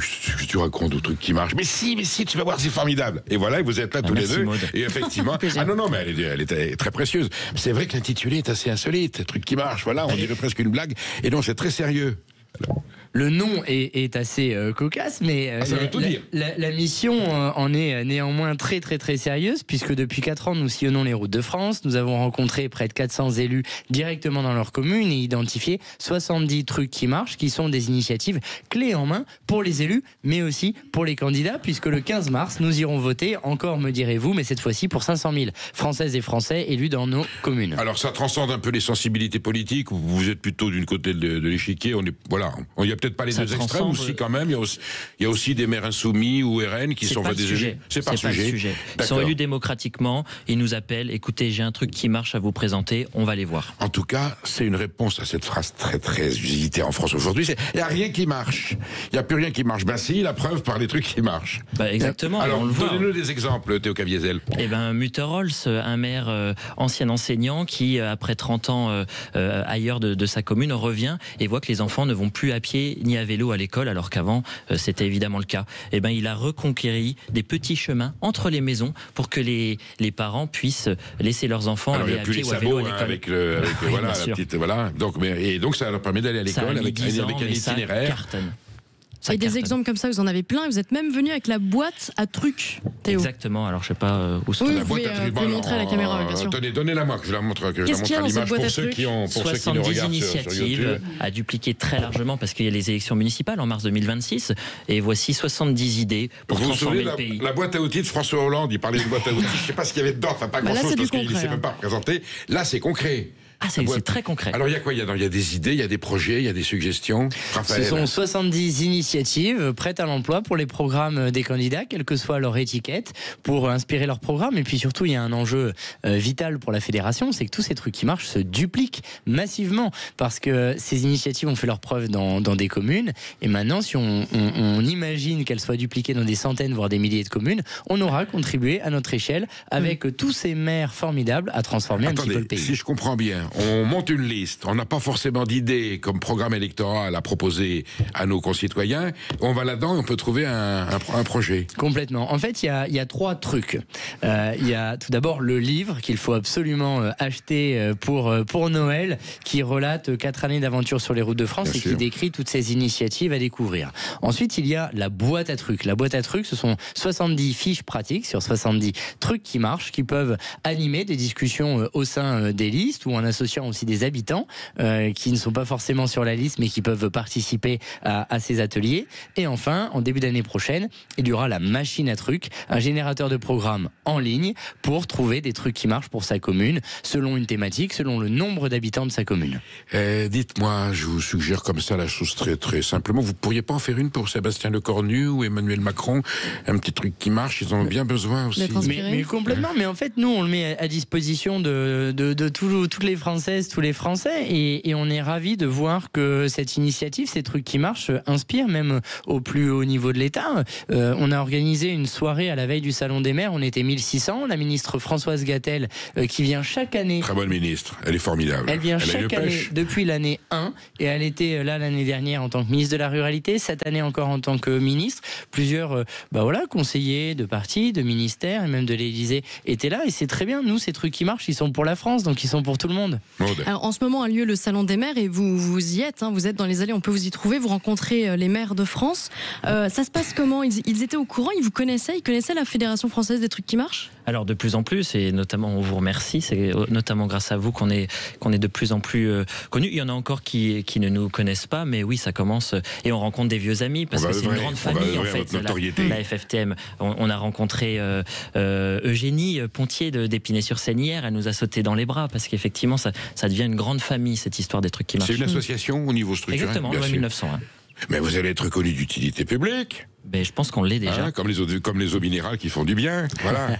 tu racontes des trucs qui marchent. Mais si, tu vas voir, c'est formidable. Et voilà, vous êtes là tous les deux. Maud. Et effectivement, non, mais elle était très précieuse. C'est vrai que l'intitulé est assez insolite, truc qui marche, voilà, on dirait presque une blague. Et non, c'est très sérieux. Alors, le nom est assez cocasse, mais ça veut tout dire. La mission en est néanmoins très très très sérieuse, puisque depuis 4 ans nous sillonnons les routes de France. Nous avons rencontré près de 400 élus directement dans leur commune et identifié 70 trucs qui marchent, qui sont des initiatives clés en main pour les élus, mais aussi pour les candidats, puisque le 15 mars nous irons voter, encore me direz-vous, mais cette fois-ci pour 500 000 Françaises et Français élus dans nos communes. Alors ça transcende un peu les sensibilités politiques, vous êtes plutôt d'une côté de l'échiquier, il n'y a peut-être pas les deux extrêmes aussi quand même, il y a aussi des maires insoumis ou RN qui sont des élus. C'est pas le sujet. Ils sont élus démocratiquement, ils nous appellent, écoutez, j'ai un truc qui marche à vous présenter, on va les voir. En tout cas, c'est une réponse à cette phrase très très usitée en France aujourd'hui, il n'y a rien qui marche. Il n'y a plus rien qui marche. Ben si, la preuve par les trucs qui marchent. Exactement. Alors, on le voit. donnez-nous des exemples, Théo Caviezel. Mutterholz, un maire ancien enseignant qui, après 30 ans ailleurs de sa commune, revient et voit que les enfants ne vont plus à pied ni à vélo à l'école, alors qu'avant, c'était évidemment le cas. Il a reconquéri des petits chemins entre les maisons pour que les parents puissent laisser leurs enfants aller à pied ou à vélo à l'école. Donc ça leur permet d'aller à l'école avec un itinéraire. Et des exemples comme ça, vous en avez plein. Et vous êtes même venu avec la boîte à trucs, Théo. Exactement. Alors je sais pas où c'est. Oui, vous pouvez montrer à la caméra, bien sûr. Donnez-la moi, que je la montre à l'image pour ceux qui nous regardent sur YouTube. 70 initiatives à dupliquer très largement parce qu'il y a les élections municipales en mars 2026. Et voici 70 idées pour transformer le pays. La boîte à outils de François Hollande, il parlait de boîte à outils. Je sais pas ce qu'il y avait dedans. Enfin, pas grand-chose parce qu'il ne s'est même pas représenté. Là, c'est concret. C'est très concret. Alors il y a quoi ? Il y a des idées, il y a des projets, il y a des suggestions. Raphaël. Ce sont 70 initiatives prêtes à l'emploi pour les programmes des candidats, quelle que soit leur étiquette, pour inspirer leur programme. Et puis surtout, il y a un enjeu vital pour la fédération, c'est que tous ces trucs qui marchent se dupliquent massivement, parce que ces initiatives ont fait leur preuve dans des communes. Et maintenant, si on imagine qu'elles soient dupliquées dans des centaines, voire des milliers de communes, on aura contribué à notre échelle, avec tous ces maires formidables, à transformer un petit peu le pays. Si je comprends bien, on monte une liste, on n'a pas forcément d'idées comme programme électoral à proposer à nos concitoyens, on va là-dedans et on peut trouver un projet. Complètement. En fait, il y a 3 trucs. Il y a tout d'abord le livre qu'il faut absolument acheter pour Noël, qui relate 4 années d'aventure sur les routes de France qui décrit toutes ces initiatives à découvrir. Ensuite, il y a la boîte à trucs. La boîte à trucs, ce sont 70 fiches pratiques sur 70 trucs qui marchent, qui peuvent animer des discussions au sein des listes ou en associant aussi des habitants qui ne sont pas forcément sur la liste mais qui peuvent participer à ces ateliers. Et enfin, en début d'année prochaine, il y aura la machine à trucs, un générateur de programmes en ligne pour trouver des trucs qui marchent pour sa commune, selon une thématique, selon le nombre d'habitants de sa commune. Dites-moi, je vous suggère comme ça la chose très très simplement, vous pourriez pas en faire une pour Sébastien Lecornu ou Emmanuel Macron, un petit truc qui marche, ils en ont bien besoin aussi. Mais complètement, mais en fait nous on le met à disposition de toutes les Françaises, tous les Français, et on est ravis de voir que cette initiative, ces trucs qui marchent, inspirent même au plus haut niveau de l'État. On a organisé une soirée à la veille du Salon des maires, on était 1600, la ministre Françoise Gatel qui vient chaque année. Très bonne ministre, elle est formidable. Elle vient chaque année depuis l'année 1, et elle était là l'année dernière en tant que ministre de la Ruralité, cette année encore en tant que ministre. Plusieurs conseillers de partis, de ministères et même de l'Élysée étaient là, et c'est très bien. Nous, ces trucs qui marchent, ils sont pour la France, donc ils sont pour tout le monde. Alors, en ce moment a lieu le Salon des maires et vous y êtes, vous êtes dans les allées, on peut vous y trouver, vous rencontrez les maires de France. Ça se passe comment ? Ils étaient au courant, ils vous connaissaient, ils connaissaient la Fédération française des trucs qui marchent ? Alors de plus en plus, et notamment on vous remercie, c'est notamment grâce à vous qu'on est de plus en plus connus. Il y en a encore qui ne nous connaissent pas, mais oui, ça commence, et on rencontre des vieux amis, parce que c'est une grande famille en fait, la FFTM. On a rencontré Eugénie Pontier d'Épinay-sur-Seine hier, elle nous a sauté dans les bras, parce qu'effectivement ça devient une grande famille, cette histoire des trucs qui marchent. C'est une association au niveau structurel. Exactement, loi 1900. Mais vous allez être reconnu d'utilité publique. Mais je pense qu'on l'est déjà. Comme les eaux minérales qui font du bien. Voilà.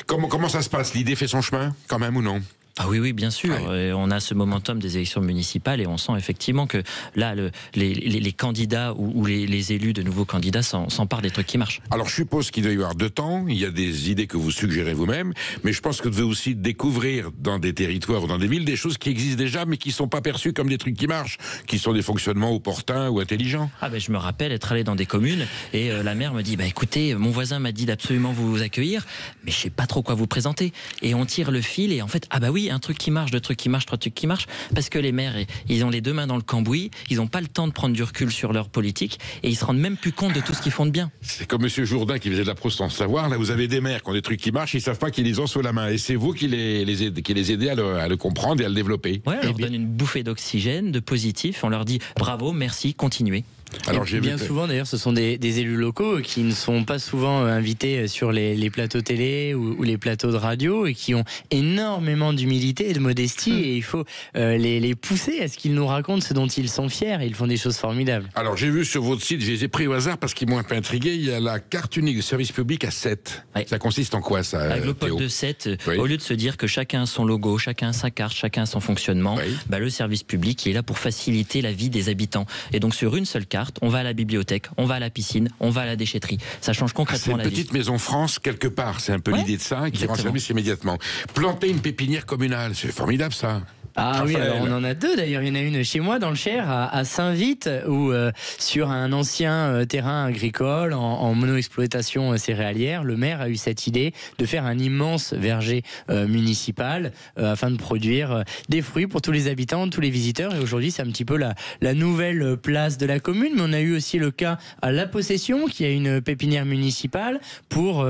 Comment ça se passe ? L'idée fait son chemin, quand même, ou non ? Ah oui, bien sûr. Ouais. On a ce momentum des élections municipales et on sent effectivement que là, les candidats ou les élus de nouveaux candidats s'emparent des trucs qui marchent. Alors, je suppose qu'il doit y avoir 2 temps. Il y a des idées que vous suggérez vous-même, mais je pense que vous devez aussi découvrir dans des territoires ou dans des villes des choses qui existent déjà, mais qui ne sont pas perçues comme des trucs qui marchent, qui sont des fonctionnements opportuns ou intelligents. Je me rappelle être allé dans des communes et la maire me dit écoutez, mon voisin m'a dit d'absolument vous accueillir, mais je sais pas trop quoi vous présenter. Et on tire le fil et en fait, oui, oui, un truc qui marche, deux trucs qui marchent, trois trucs qui marchent, parce que les maires, ils ont les deux mains dans le cambouis, ils n'ont pas le temps de prendre du recul sur leur politique, et ils se rendent même plus compte de tout ce qu'ils font de bien. C'est comme Monsieur Jourdain qui faisait de la prose sans savoir. Là, vous avez des maires qui ont des trucs qui marchent, ils savent pas qu'ils les ont sous la main, et c'est vous qui les aidez à le comprendre et à le développer. Ouais, on leur donne une bouffée d'oxygène, de positif, on leur dit bravo, merci, continuez. Alors, bien souvent d'ailleurs ce sont des élus locaux qui ne sont pas souvent invités sur les plateaux télé ou les plateaux de radio et qui ont énormément d'humilité et de modestie et il faut les pousser à ce qu'ils nous racontent ce dont ils sont fiers et ils font des choses formidables. Alors j'ai vu sur votre site, je les ai pris au hasard parce qu'ils m'ont un peu intrigué, il y a la carte unique de service public à 7. Ouais. Ça consiste en quoi ça, Agglopole de 7, au lieu de se dire que chacun a son logo, chacun a sa carte, chacun a son fonctionnement, le service public est là pour faciliter la vie des habitants. Et donc sur une seule carte, on va à la bibliothèque, on va à la piscine, on va à la déchetterie. Ça change concrètement la vie. C'est une petite maison France quelque part, c'est un peu l'idée de ça, qui rend service immédiatement. Planter une pépinière communale, c'est formidable ça. Ah oui, alors on en a deux d'ailleurs. Il y en a une chez moi dans le Cher, à Saint-Vite, où sur un ancien terrain agricole en mono-exploitation céréalière, le maire a eu cette idée de faire un immense verger municipal afin de produire des fruits pour tous les habitants, tous les visiteurs. Et aujourd'hui, c'est un petit peu la nouvelle place de la commune. Mais on a eu aussi le cas à La Possession, qui a une pépinière municipale pour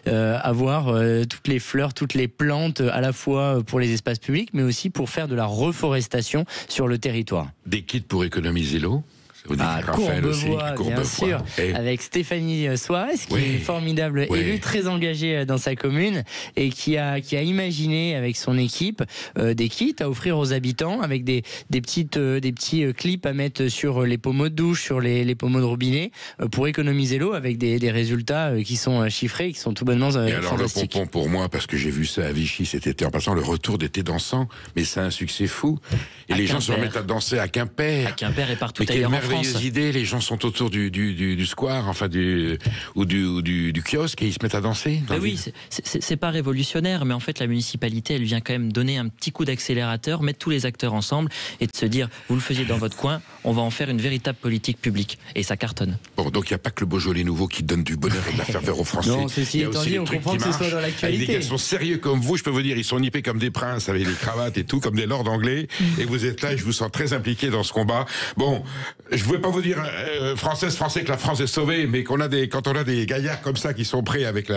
avoir toutes les fleurs, toutes les plantes, à la fois pour les espaces publics, mais aussi pour faire de la reforestation sur le territoire. Des kits pour économiser l'eau? Courbevoie, bien sûr, avec Stéphanie Soares, qui est une formidable élue, très engagée dans sa commune et qui a imaginé avec son équipe des kits à offrir aux habitants avec des petits clips à mettre sur les pommeaux de douche, sur les pommeaux de robinet pour économiser l'eau avec des résultats qui sont chiffrés, qui sont tout bonnement et alors fantastiques. Le pompon pour moi, parce que j'ai vu ça à Vichy cet été en passant, le retour d'été dansant, mais c'est un succès fou. Et les gens se remettent à danser à Quimper. À Quimper et partout ailleurs en France. Idée, les gens sont autour du square, enfin du kiosque et ils se mettent à danser. Oui, c'est pas révolutionnaire, mais en fait la municipalité, elle vient quand même donner un petit coup d'accélérateur, mettre tous les acteurs ensemble et de se dire, vous le faisiez dans votre coin, on va en faire une véritable politique publique et ça cartonne. Bon, donc il n'y a pas que le Beaujolais nouveau qui donne du bonheur et de la ferveur aux Français. Non, ceci étant dit, on comprend que ce soit dans l'actualité. Les gars sont sérieux comme vous, je peux vous dire, ils sont nippés comme des princes avec les cravates et tout, comme des lords anglais. Et vous êtes là et je vous sens très impliqué dans ce combat. Bon, je ne pouvais pas vous dire Français que la France est sauvée, mais quand on a des gaillards comme ça qui sont prêts avec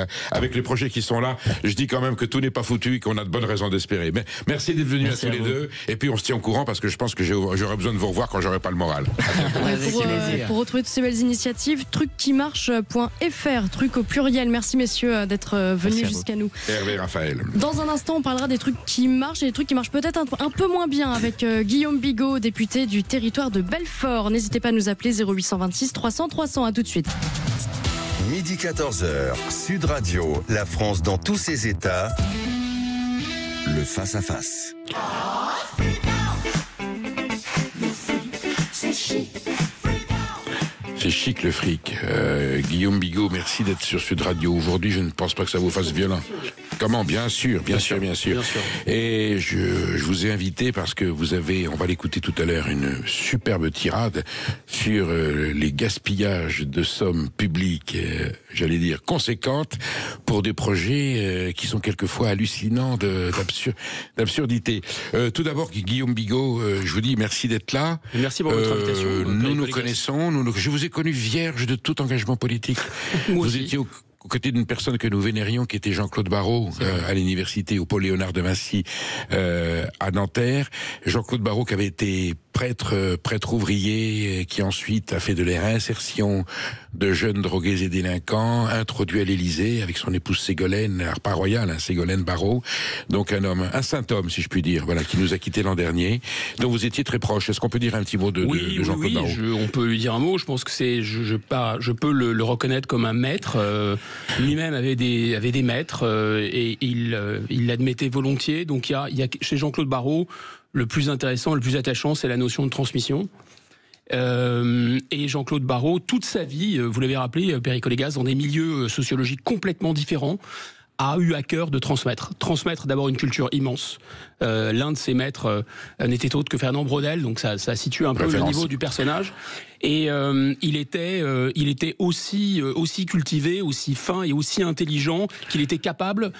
les projets qui sont là, je dis quand même que tout n'est pas foutu et qu'on a de bonnes raisons d'espérer. Mais merci d'être venus à tous les deux. Et puis on se tient au courant parce que je pense que j'aurai besoin de vous revoir quand j'aurai pas le moral. Pour retrouver toutes ces belles initiatives, trucquimarche.fr, truc au pluriel. Merci messieurs d'être venus jusqu'à nous. Hervé, Raphaël. Dans un instant, on parlera des trucs qui marchent et des trucs qui marchent peut-être un peu moins bien avec Guillaume Bigot, député du territoire de Belfort. N'hésitez pas à nous appeler 0826 300 300. À tout de suite. Midi 14h, Sud Radio, la France dans tous ses états. Le face-à-face. C'est chic. C'est chic le fric. Guillaume Bigot, merci d'être sur Sud Radio. Aujourd'hui, je ne pense pas que ça vous fasse violent. Comment? Bien sûr. Et je vous ai invité parce que on va l'écouter tout à l'heure, une superbe tirade sur les gaspillages de sommes publiques, j'allais dire conséquentes, pour des projets qui sont quelquefois hallucinants d'absurdité. Tout d'abord, Guillaume Bigot, je vous dis merci d'être là. Merci pour votre invitation. Nous nous connaissons, je vous ai connu vierge de tout engagement politique. Vous étiez aux côtés d'une personne que nous vénérions, qui était Jean-Claude Barrot, à l'université, au Pôle Léonard de Vinci, à Nanterre. Jean-Claude Barrot qui avait été prêtre ouvrier, qui ensuite a fait de la réinsertion de jeunes drogués et délinquants, introduit à l'Élysée avec son épouse Ségolène, pas royale, Ségolène Barrot, donc un saint homme, si je puis dire, voilà, qui nous a quittés l'an dernier. Donc vous étiez très proche. Est-ce qu'on peut dire un petit mot de Jean-Claude Barrot? On peut lui dire un mot. Je pense que je peux le reconnaître comme un maître. Lui-même avait des maîtres et il l'admettait volontiers. Donc il y a chez Jean-Claude Barrot, le plus intéressant, le plus attachant, c'est la notion de transmission. Et Jean-Claude Barrot, toute sa vie, vous l'avez rappelé, Péricolégas, dans des milieux sociologiques complètement différents, a eu à cœur de transmettre. Transmettre d'abord une culture immense. L'un de ses maîtres n'était autre que Fernand Braudel, donc ça situe un peu le niveau du personnage. Et il était aussi cultivé, aussi fin et aussi intelligent qu'il était capable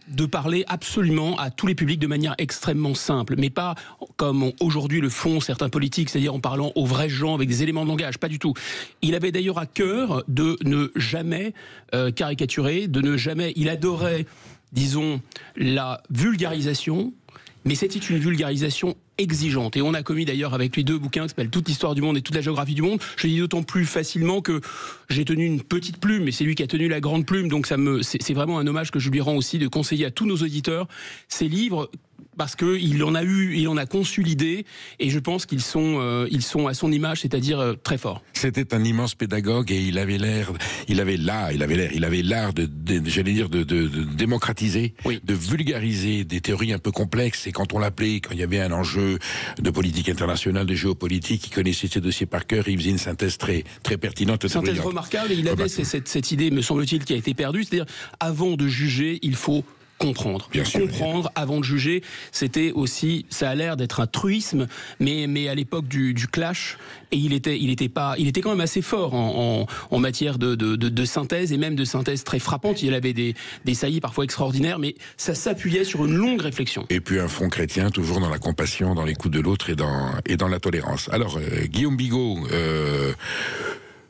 de parler absolument à tous les publics de manière extrêmement simple, mais pas comme aujourd'hui le font certains politiques, c'est-à-dire en parlant aux vrais gens avec des éléments de langage, pas du tout. Il avait d'ailleurs à cœur de ne jamais caricaturer, de ne jamais... Il adorait, disons, la vulgarisation, mais c'était une vulgarisation exigeante. Et on a commis d'ailleurs avec les 2 bouquins qui s'appellent Toute l'histoire du monde et Toute la géographie du monde. Je le dis d'autant plus facilement que j'ai tenu une petite plume, mais c'est lui qui a tenu la grande plume. Donc c'est vraiment un hommage que je lui rends aussi de conseiller à tous nos auditeurs ces livres, parce qu'il en a conçu l'idée, et je pense qu'ils sont à son image, c'est-à-dire très forts. C'était un immense pédagogue et il avait l'art de démocratiser, de vulgariser des théories un peu complexes. Et quand on l'appelait, quand il y avait un enjeu de politique internationale, de géopolitique, il connaissait ces dossiers par cœur, il faisait une synthèse très pertinente. Synthèse remarquable, et il avait cette idée, me semble-t-il, qui a été perdue, c'est-à-dire avant de juger, il faut comprendre. Comprendre avant de juger, c'était aussi, ça a l'air d'être un truisme, mais à l'époque du clash, et il était quand même assez fort en matière de synthèse, et même de synthèse très frappante. Il avait des saillies parfois extraordinaires, mais ça s'appuyait sur une longue réflexion. Et puis un fond chrétien, toujours dans la compassion, dans l'écoute de l'autre et dans la tolérance. Alors, Guillaume Bigot,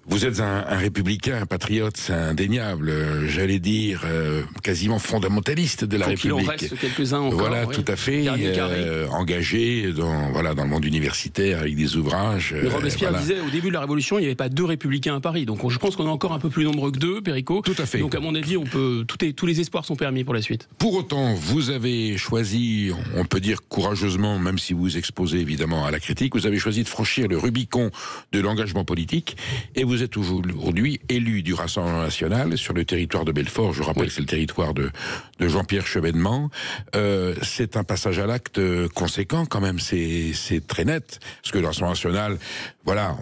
vous êtes un républicain, un patriote, c'est indéniable, j'allais dire quasiment fondamentaliste de la République. Il en reste quelques-uns encore. Voilà, tout à fait, engagé dans le monde universitaire avec des ouvrages. Mais Robespierre disait au début de la Révolution, il n'y avait pas 2 républicains à Paris, donc je pense qu'on est encore un peu plus nombreux que 2, Perico. Tout à fait. Donc à mon avis, tous les espoirs sont permis pour la suite. Pour autant, vous avez choisi, on peut dire courageusement, même si vous exposez évidemment à la critique, vous avez choisi de franchir le Rubicon de l'engagement politique, et vous êtes aujourd'hui élu du Rassemblement national sur le territoire de Belfort. Je rappelle que c'est le territoire de Jean-Pierre Chevènement. C'est un passage à l'acte conséquent quand même, c'est très net. Parce que le Rassemblement national, voilà,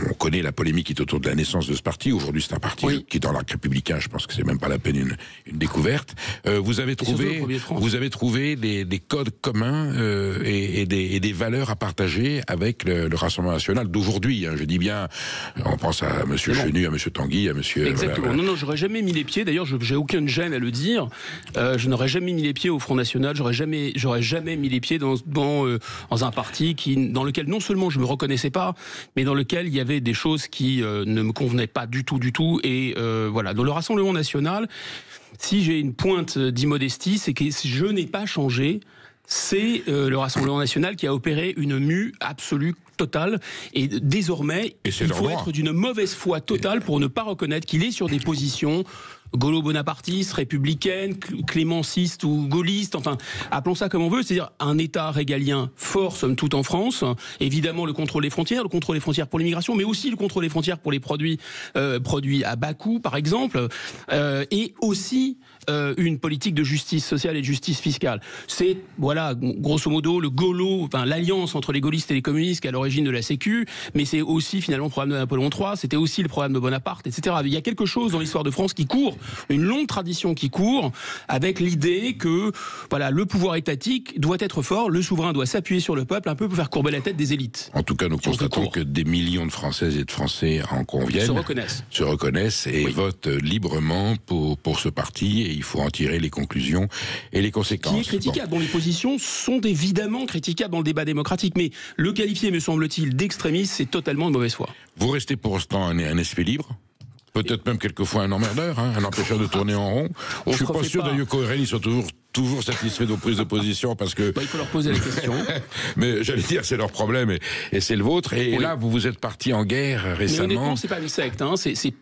on connaît la polémique qui est autour de la naissance de ce parti. Aujourd'hui, c'est un parti qui est dans l'arc républicain. Je pense que c'est même pas la peine une découverte. Vous avez trouvé des codes communs et des valeurs à partager avec le Rassemblement national d'aujourd'hui. Je dis bien, on pense à M. Chenu, à M. Tanguy, à M. Exactement. Voilà. Non, j'aurais jamais mis les pieds. D'ailleurs, j'ai aucune gêne à le dire. Je n'aurais jamais mis les pieds au Front National. J'aurais jamais mis les pieds dans un parti dans lequel non seulement je me reconnaissais pas, mais dans lequel il y avait des choses qui ne me convenaient pas du tout. Et voilà. Dans le Rassemblement national, si j'ai une pointe d'immodestie, c'est que je n'ai pas changé. C'est le Rassemblement national qui a opéré une mue absolue, totale, et désormais, il faut être d'une mauvaise foi totale pour ne pas reconnaître qu'il est sur des positions gaulo-bonapartistes, républicaines, clémencistes ou gaullistes, enfin, appelons ça comme on veut, c'est-à-dire un État régalien fort, somme toute, en France, évidemment le contrôle des frontières pour l'immigration, mais aussi le contrôle des frontières pour les produits à bas coût, par exemple, et aussi une politique de justice sociale et de justice fiscale. C'est, voilà, grosso modo, l'alliance entre les gaullistes et les communistes qui est à l'origine de la Sécu, mais c'est aussi finalement le programme de Napoléon III, c'était aussi le programme de Bonaparte, etc. Il y a quelque chose dans l'histoire de France qui court, une longue tradition qui court, avec l'idée que voilà, le pouvoir étatique doit être fort, le souverain doit s'appuyer sur le peuple un peu pour faire courber la tête des élites. En tout cas, nous constatons que des millions de Françaises et de Français en conviennent, se reconnaissent et votent librement pour ce parti, et il faut en tirer les conclusions et les conséquences. Qui est critiquable. Bon, les positions sont évidemment critiquables dans le débat démocratique, mais le qualifier, me semble-t-il, d'extrémiste, c'est totalement de mauvaise foi. Vous restez pour l'instant un esprit libre, peut-être même quelquefois un emmerdeur, un empêcheur de tourner en rond. Je suis pas sûr d'ailleurs qu'Aurel soit toujours satisfait de vos prises de position, parce que... il faut leur poser la question. Mais j'allais dire, c'est leur problème et c'est le vôtre. Et là, vous êtes parti en guerre récemment. Mais honnêtement, c'est pas une secte,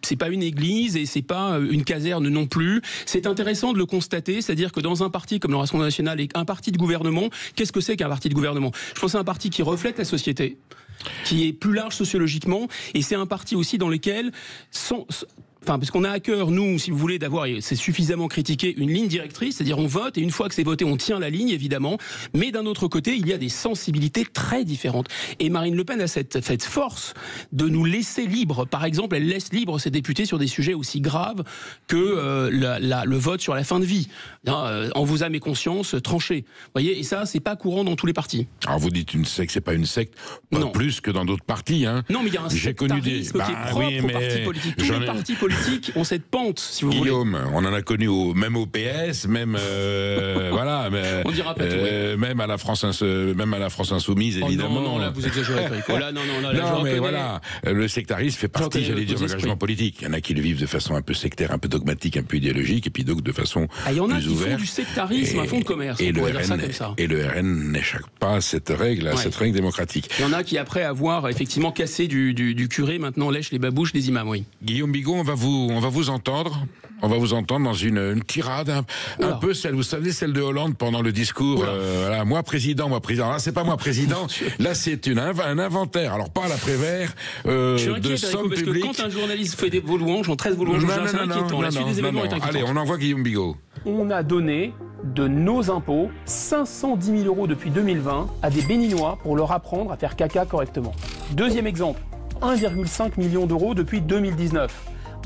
c'est pas une église et c'est pas une caserne non plus. C'est intéressant de le constater, c'est-à-dire que dans un parti comme le Rassemblement national et un parti de gouvernement, qu'est-ce que c'est qu'un parti de gouvernement? Je pense que c'est un parti qui reflète la société, qui est plus large sociologiquement, et c'est un parti aussi dans lequel parce qu'on a à cœur, nous, si vous voulez, d'avoir, c'est suffisamment critiqué, une ligne directrice, c'est-à-dire on vote, et une fois que c'est voté, on tient la ligne, évidemment, mais d'un autre côté, il y a des sensibilités très différentes. Et Marine Le Pen a cette force de nous laisser libres. Par exemple, elle laisse libre ses députés sur des sujets aussi graves que le vote sur la fin de vie. En vos âmes et consciences, tranché. Vous voyez, et ça, c'est pas courant dans tous les partis. Alors vous dites une secte, c'est pas une secte, pas plus que dans d'autres partis. Non, mais il y a un sectarisme qui est propre aux partis politiques. Tous les partis politiques politiques ont cette pente, si vous voulez. Guillaume, on en a connu même au PS, même voilà, on dira pas tout, même à la France insoumise, évidemment. Non, là vous exagérez, Perico. Là, non, mais voilà, le sectarisme fait partie, j'allais dire, de l'engagement politique. Il y en a qui le vivent de façon un peu sectaire, un peu dogmatique, un peu idéologique, et puis d'autres de façon il y en a qui ouverte. font du sectarisme, un fond de commerce. Et on pourrait dire ça comme ça. Et le RN n'échappe pas à cette règle, démocratique. Il y en a qui, après avoir effectivement cassé du curé, maintenant lèchent les babouches des imams, oui. Guillaume Bigot, on va vous entendre. On va vous entendre dans une tirade un peu celle, vous savez, celle de Hollande pendant le discours. Voilà, moi président. Là, c'est pas moi président. Là, c'est un inventaire. Alors pas à la Prévert je suis inquiet, de sommes publiques. Parce que quand un journaliste fait vos louanges, en 13 vos louanges, c'est inquiétant. La suite des événements est inquiétante. Allez, on envoie Guillaume Bigot. On a donné de nos impôts 510 000 € depuis 2020 à des Béninois pour leur apprendre à faire caca correctement. Deuxième exemple, 1,5 million d'euros depuis 2019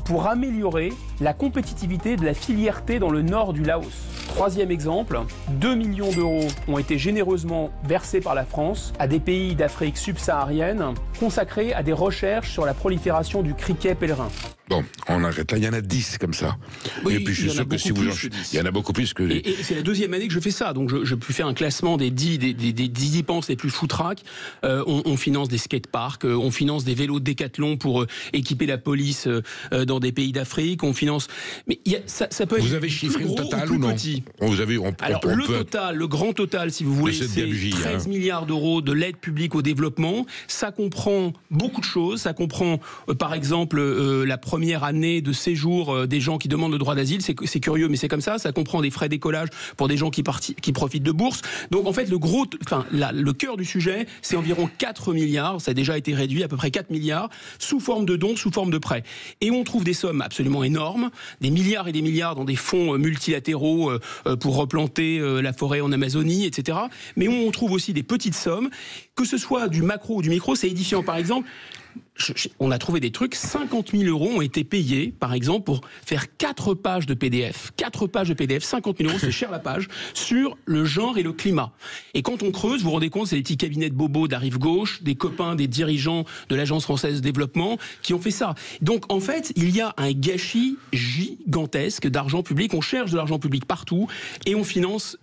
pour améliorer la compétitivité de la filière thé dans le nord du Laos. Troisième exemple, 2 millions d'euros ont été généreusement versés par la France à des pays d'Afrique subsaharienne consacrés à des recherches sur la prolifération du criquet pèlerin. Bon, on arrête là, il y en a 10 comme ça. Oui, et puis je suis sûr que si vous... Il y en a beaucoup plus que... Et c'est la deuxième année que je fais ça, donc je peux faire un classement des 10 dépenses les plus foutraques. On finance des skateparks, on finance des vélos Décathlon pour équiper la police dans des pays d'Afrique, on finance... Mais ça peut être... Vous avez chiffré le total ou non? Alors le grand total, si vous voulez, c'est 13 milliards d'euros de l'aide publique au développement. Ça comprend beaucoup de choses, ça comprend par exemple la première année de séjour des gens qui demandent le droit d'asile, c'est curieux mais c'est comme ça, ça comprend des frais d'écolage pour des gens qui profitent de bourses. Donc en fait le cœur du sujet, c'est environ 4 milliards, ça a déjà été réduit à peu près 4 milliards, sous forme de dons, sous forme de prêts. Et on trouve des sommes absolument énormes, des milliards et des milliards dans des fonds multilatéraux pour replanter la forêt en Amazonie, etc. Mais on trouve aussi des petites sommes, que ce soit du macro ou du micro, c'est édifiant. Par exemple, on a trouvé des trucs, 50 000 € ont été payés, par exemple, pour faire 4 pages de PDF. 4 pages de PDF, 50 000 €, c'est cher la page, sur le genre et le climat. Et quand on creuse, vous vous rendez compte, c'est des petits cabinets de bobos d'Arrive Gauche, des copains, des dirigeants de l'Agence française de développement qui ont fait ça. Donc, en fait, il y a un gâchis gigantesque d'argent public. On cherche de l'argent public partout et on finance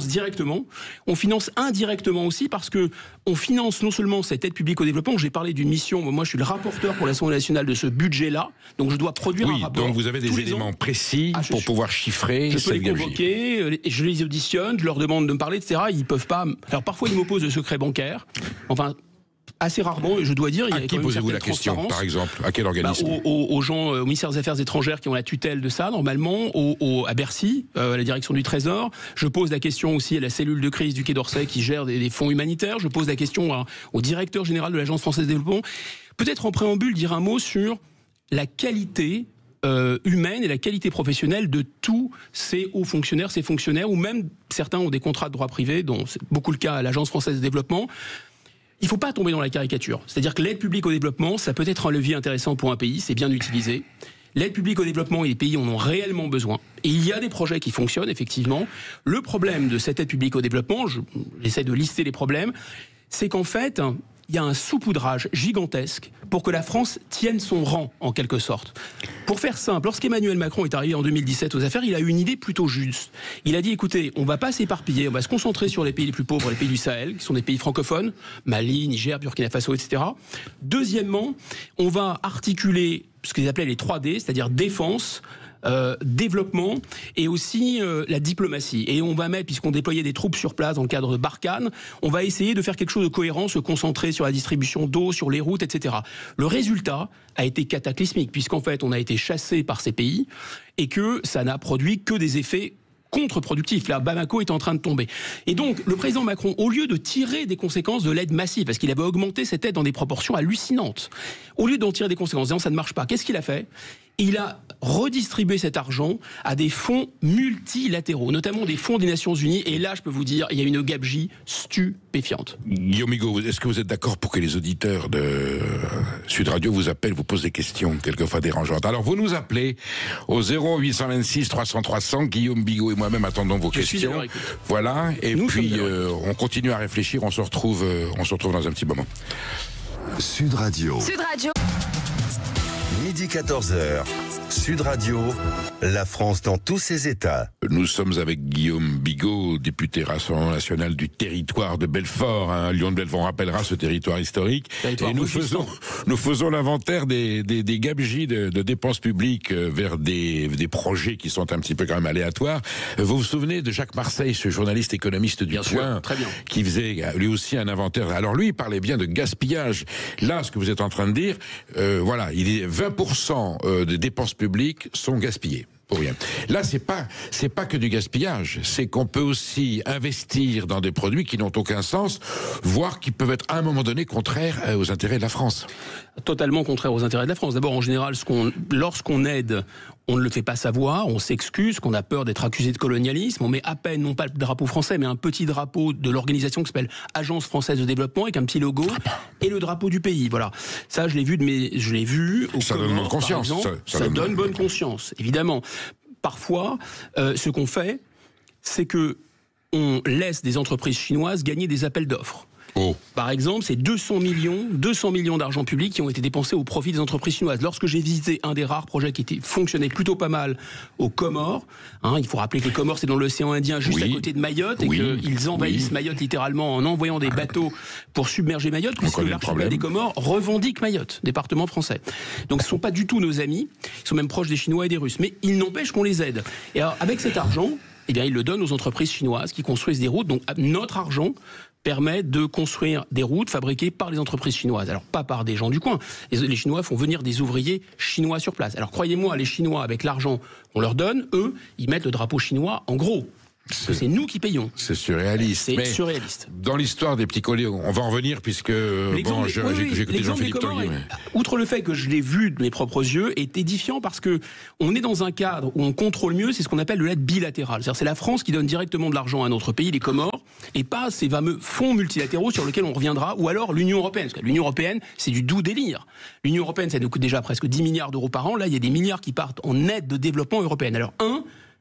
directement. On finance indirectement aussi parce que on finance non seulement cette aide publique au développement, j'ai parlé d'une mission, moi je suis le rapporteur pour l'Assemblée nationale de ce budget-là, donc je dois produire un rapport. Donc vous avez des éléments précis pour pouvoir chiffrer. Je peux les convoquer, je les auditionne, je leur demande de me parler, etc. Ils peuvent pas. Alors parfois ils m'opposent le secret bancaire. Enfin. Assez rarement, je dois dire, il y a à qui posez-vous la question, par exemple? À quel organisme? Aux gens, au ministère des Affaires étrangères qui ont la tutelle de ça, normalement, à Bercy, à la direction du Trésor. Je pose la question aussi à la cellule de crise du Quai d'Orsay qui gère des fonds humanitaires. Je pose la question au directeur général de l'Agence française de développement. Peut-être en préambule dire un mot sur la qualité humaine et la qualité professionnelle de tous ces hauts fonctionnaires, ces fonctionnaires, ou même certains ont des contrats de droit privé, dont c'est beaucoup le cas à l'Agence française de développement. Il ne faut pas tomber dans la caricature. C'est-à-dire que l'aide publique au développement, ça peut être un levier intéressant pour un pays, c'est bien utilisé. L'aide publique au développement et les pays en ont réellement besoin. Et il y a des projets qui fonctionnent, effectivement. Le problème de cette aide publique au développement, j'essaie de lister les problèmes, c'est qu'en fait, il y a un saupoudrage gigantesque pour que la France tienne son rang, en quelque sorte. Pour faire simple, lorsqu'Emmanuel Macron est arrivé en 2017 aux affaires, il a eu une idée plutôt juste. Il a dit, écoutez, on ne va pas s'éparpiller, on va se concentrer sur les pays les plus pauvres, les pays du Sahel, qui sont des pays francophones, Mali, Niger, Burkina Faso, etc. Deuxièmement, on va articuler ce qu'ils appelaient les 3D, c'est-à-dire défense, développement et aussi la diplomatie. Et on va mettre, puisqu'on déployait des troupes sur place dans le cadre de Barkhane, on va essayer de faire quelque chose de cohérent, se concentrer sur la distribution d'eau, sur les routes, etc. Le résultat a été cataclysmique, puisqu'en fait on a été chassé par ces pays et que ça n'a produit que des effets contre-productif. Là, Bamako est en train de tomber. Et donc, le président Macron, au lieu de tirer des conséquences de l'aide massive, parce qu'il avait augmenté cette aide dans des proportions hallucinantes, au lieu d'en tirer des conséquences, disant ça ne marche pas, qu'est-ce qu'il a fait? Il a redistribué cet argent à des fonds multilatéraux, notamment des fonds des Nations Unies. Et là, je peux vous dire, il y a une gabegie stupéfiante. Guillaume Bigot, est-ce que vous êtes d'accord pour que les auditeurs de Sud Radio vous appellent, vous posent des questions, quelquefois dérangeantes? Alors, vous nous appelez au 0826 300 300. Guillaume Bigot et moi-même attendons vos questions. Voilà. Et puis, on continue à réfléchir. On se retrouve dans un petit moment. Sud Radio. Sud Radio. Midi 14h. Sud Radio, la France dans tous ses états. Nous sommes avec Guillaume Bigot, député Rassemblement national du territoire de Belfort. Lyon de Belfort, on rappellera ce territoire historique. Et nous faisons l'inventaire des gabegies de dépenses publiques vers des projets qui sont un petit peu quand même aléatoires. Vous vous souvenez de Jacques Marseille, ce journaliste économiste du Point, qui faisait lui aussi un inventaire. Alors lui, il parlait bien de gaspillage. Là, ce que vous êtes en train de dire, voilà, il est 20% des dépenses publiques sont gaspillées. Pour rien. Là, c'est pas que du gaspillage, c'est qu'on peut aussi investir dans des produits qui n'ont aucun sens, voire qui peuvent être à un moment donné contraires aux intérêts de la France. Totalement contraire aux intérêts de la France. D'abord, en général, lorsqu'on aide, on ne le fait pas savoir, on s'excuse, qu'on a peur d'être accusé de colonialisme, on met à peine, non pas le drapeau français, mais un petit drapeau de l'organisation qui s'appelle Agence française de développement, avec un petit logo, et le drapeau du pays. Voilà. Ça, je l'ai vu au ça donne bonne conscience. Ça donne bonne conscience, évidemment. Parfois, ce qu'on fait, c'est que on laisse des entreprises chinoises gagner des appels d'offres. Par exemple, c'est 200 millions d'argent public qui ont été dépensés au profit des entreprises chinoises. Lorsque j'ai visité un des rares projets qui fonctionnait plutôt pas mal aux Comores, il faut rappeler que les Comores c'est dans l'océan Indien, juste à côté de Mayotte, et qu'ils envahissent Mayotte littéralement en envoyant des bateaux pour submerger Mayotte, puisque l'archipel des Comores revendique Mayotte, département français. Donc ce ne sont pas du tout nos amis, ils sont même proches des Chinois et des Russes, mais il n'empêche qu'on les aide. Et alors, avec cet argent, eh bien, ils le donnent aux entreprises chinoises qui construisent des routes. Donc notre argent permet de construire des routes fabriquées par les entreprises chinoises. Alors, pas par des gens du coin. Les Chinois font venir des ouvriers chinois sur place. Alors, croyez-moi, les Chinois, avec l'argent qu'on leur donne, eux, ils mettent le drapeau chinois en gros. C'est nous qui payons. C'est surréaliste. C'est surréaliste. Dans l'histoire des petits collés, on va en revenir puisque j'ai écouté Jean-Philippe Tanguy. Outre le fait que je l'ai vu de mes propres yeux, est édifiant parce que on est dans un cadre où on contrôle mieux, c'est ce qu'on appelle le l'aide bilatérale. C'est-à-dire c'est la France qui donne directement de l'argent à un autre pays, les Comores, et pas ces fameux fonds multilatéraux sur lesquels on reviendra, ou alors l'Union européenne. Parce que l'Union européenne, c'est du doux délire. L'Union européenne, ça nous coûte déjà presque 10 milliards d'euros par an. Là, il y a des milliards qui partent en aide de développement européenne. Alors,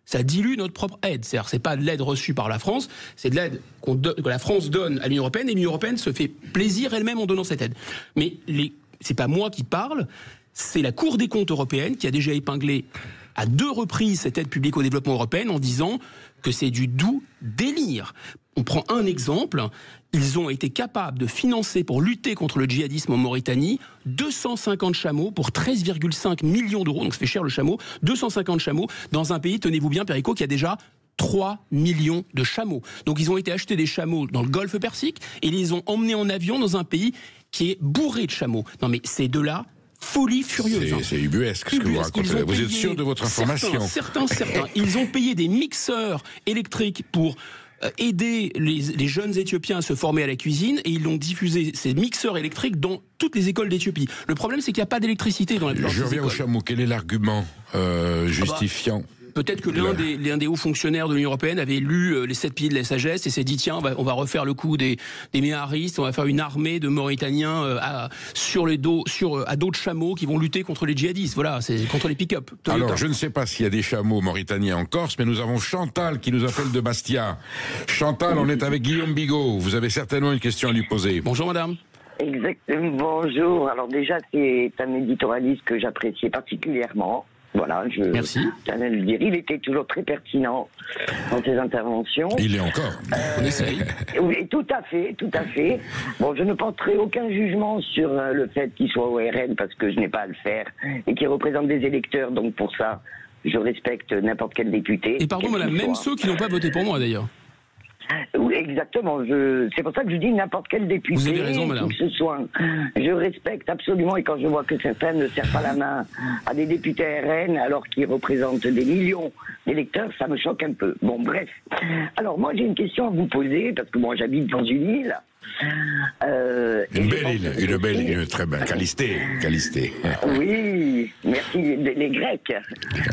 ça dilue notre propre aide. C'est-à-dire, c'est pas de l'aide reçue par la France, c'est de l'aide que la France donne à l'Union européenne, et l'Union européenne se fait plaisir elle-même en donnant cette aide. Mais c'est pas moi qui parle, c'est la Cour des comptes européenne qui a déjà épinglé à 2 reprises cette aide publique au développement européenne en disant que c'est du doux délire. On prend un exemple, ils ont été capables de financer pour lutter contre le djihadisme en Mauritanie 250 chameaux pour 13,5 millions d'euros, donc ça fait cher le chameau, 250 chameaux dans un pays, tenez-vous bien Perico, qui a déjà 3 millions de chameaux. Donc ils ont été acheter des chameaux dans le Golfe Persique et ils les ont emmenés en avion dans un pays qui est bourré de chameaux. Non mais c'est de là folie furieuse. C'est ubuesque ce que vous racontez. Vous êtes sûr de votre information? Certains. Ils ont payé des mixeurs électriques pour aider les jeunes Éthiopiens à se former à la cuisine, et ils ont diffusé ces mixeurs électriques dans toutes les écoles d'Éthiopie. Le problème, c'est qu'il n'y a pas d'électricité dans la plupart des écoles. Je reviens au chameau. Quel est l'argument justifiant Peut-être que l'un des hauts fonctionnaires de l'Union européenne avait lu les 7 piliers de la sagesse et s'est dit tiens, on va refaire le coup des méharistes, on va faire une armée de Mauritaniens à dos de chameaux qui vont lutter contre les djihadistes. Voilà, c'est contre les pick-up. Alors, je ne sais pas s'il y a des chameaux mauritaniens en Corse, mais nous avons Chantal qui nous appelle de Bastia. Chantal, on est avec Guillaume Bigot. Vous avez certainement une question à lui poser. Bonjour madame. Exactement, bonjour. Alors déjà, c'est un éditorialiste que j'appréciais particulièrement. Voilà, Merci. Tiens à le dire. Il était toujours très pertinent dans ses interventions. Il est encore. On essaye. Oui, tout à fait. Bon, je ne porterai aucun jugement sur le fait qu'il soit au RN parce que je n'ai pas à le faire et qu'il représente des électeurs. Donc pour ça, je respecte n'importe quel député. Et pardon, madame, même ceux qui n'ont pas voté pour moi d'ailleurs. Oui, exactement. C'est pour ça que je dis n'importe quel député. Vous avez raison, madame. Que ce soit. Je respecte absolument, et quand je vois que certains ne serrent pas la main à des députés RN alors qu'ils représentent des millions d'électeurs, ça me choque un peu. Bon, bref. Alors, moi, j'ai une question à vous poser, parce que moi, j'habite dans une île. Une belle île, très belle. Calistée. Oui, merci les Grecs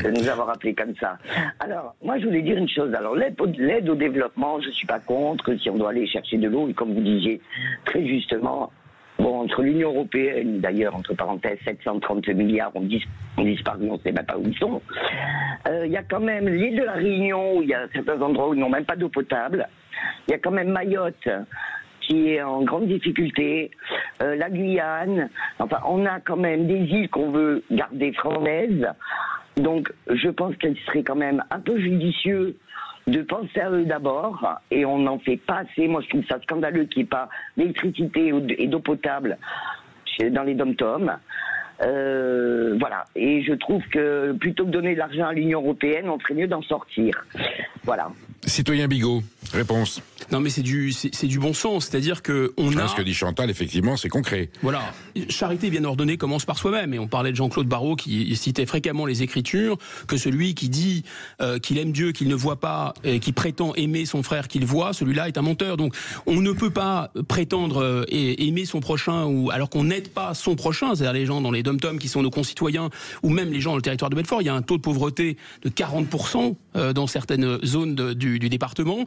de nous avoir appelés comme ça. Alors, moi, je voulais dire une chose. Alors, l'aide au développement, je suis pas contre, si on doit aller chercher de l'eau, et comme vous disiez très justement, bon, entre l'Union européenne, d'ailleurs, entre parenthèses, 730 milliards ont disparu, on ne sait même pas où ils sont. Il y a quand même l'île de la Réunion, où il y a certains endroits où ils n'ont même pas d'eau potable. Il y a quand même Mayotte, qui est en grande difficulté, la Guyane, enfin on a quand même des îles qu'on veut garder françaises, Donc, je pense qu'il serait quand même un peu judicieux de penser à eux d'abord, et on n'en fait pas assez. Moi, je trouve ça scandaleux qu'il n'y ait pas d'électricité et d'eau potable dans les dom-toms. Voilà. Et je trouve que plutôt que de donner de l'argent à l'Union européenne, on ferait mieux d'en sortir. Voilà. Citoyen Bigot, réponse. Non, mais c'est du bon sens, c'est-à-dire que Ce que dit Chantal, effectivement, c'est concret. Voilà, charité bien ordonnée commence par soi-même. Et on parlait de Jean-Claude Barrot qui citait fréquemment les Écritures, que celui qui dit qu'il aime Dieu, qu'il ne voit pas, et qui prétend aimer son frère qu'il voit, celui-là est un menteur. Donc on ne peut pas prétendre aimer son prochain alors qu'on n'aide pas son prochain, c'est-à-dire les gens dans les dom-toms qui sont nos concitoyens, ou même les gens dans le territoire de Belfort. Il y a un taux de pauvreté de 40% dans certaines zones du département.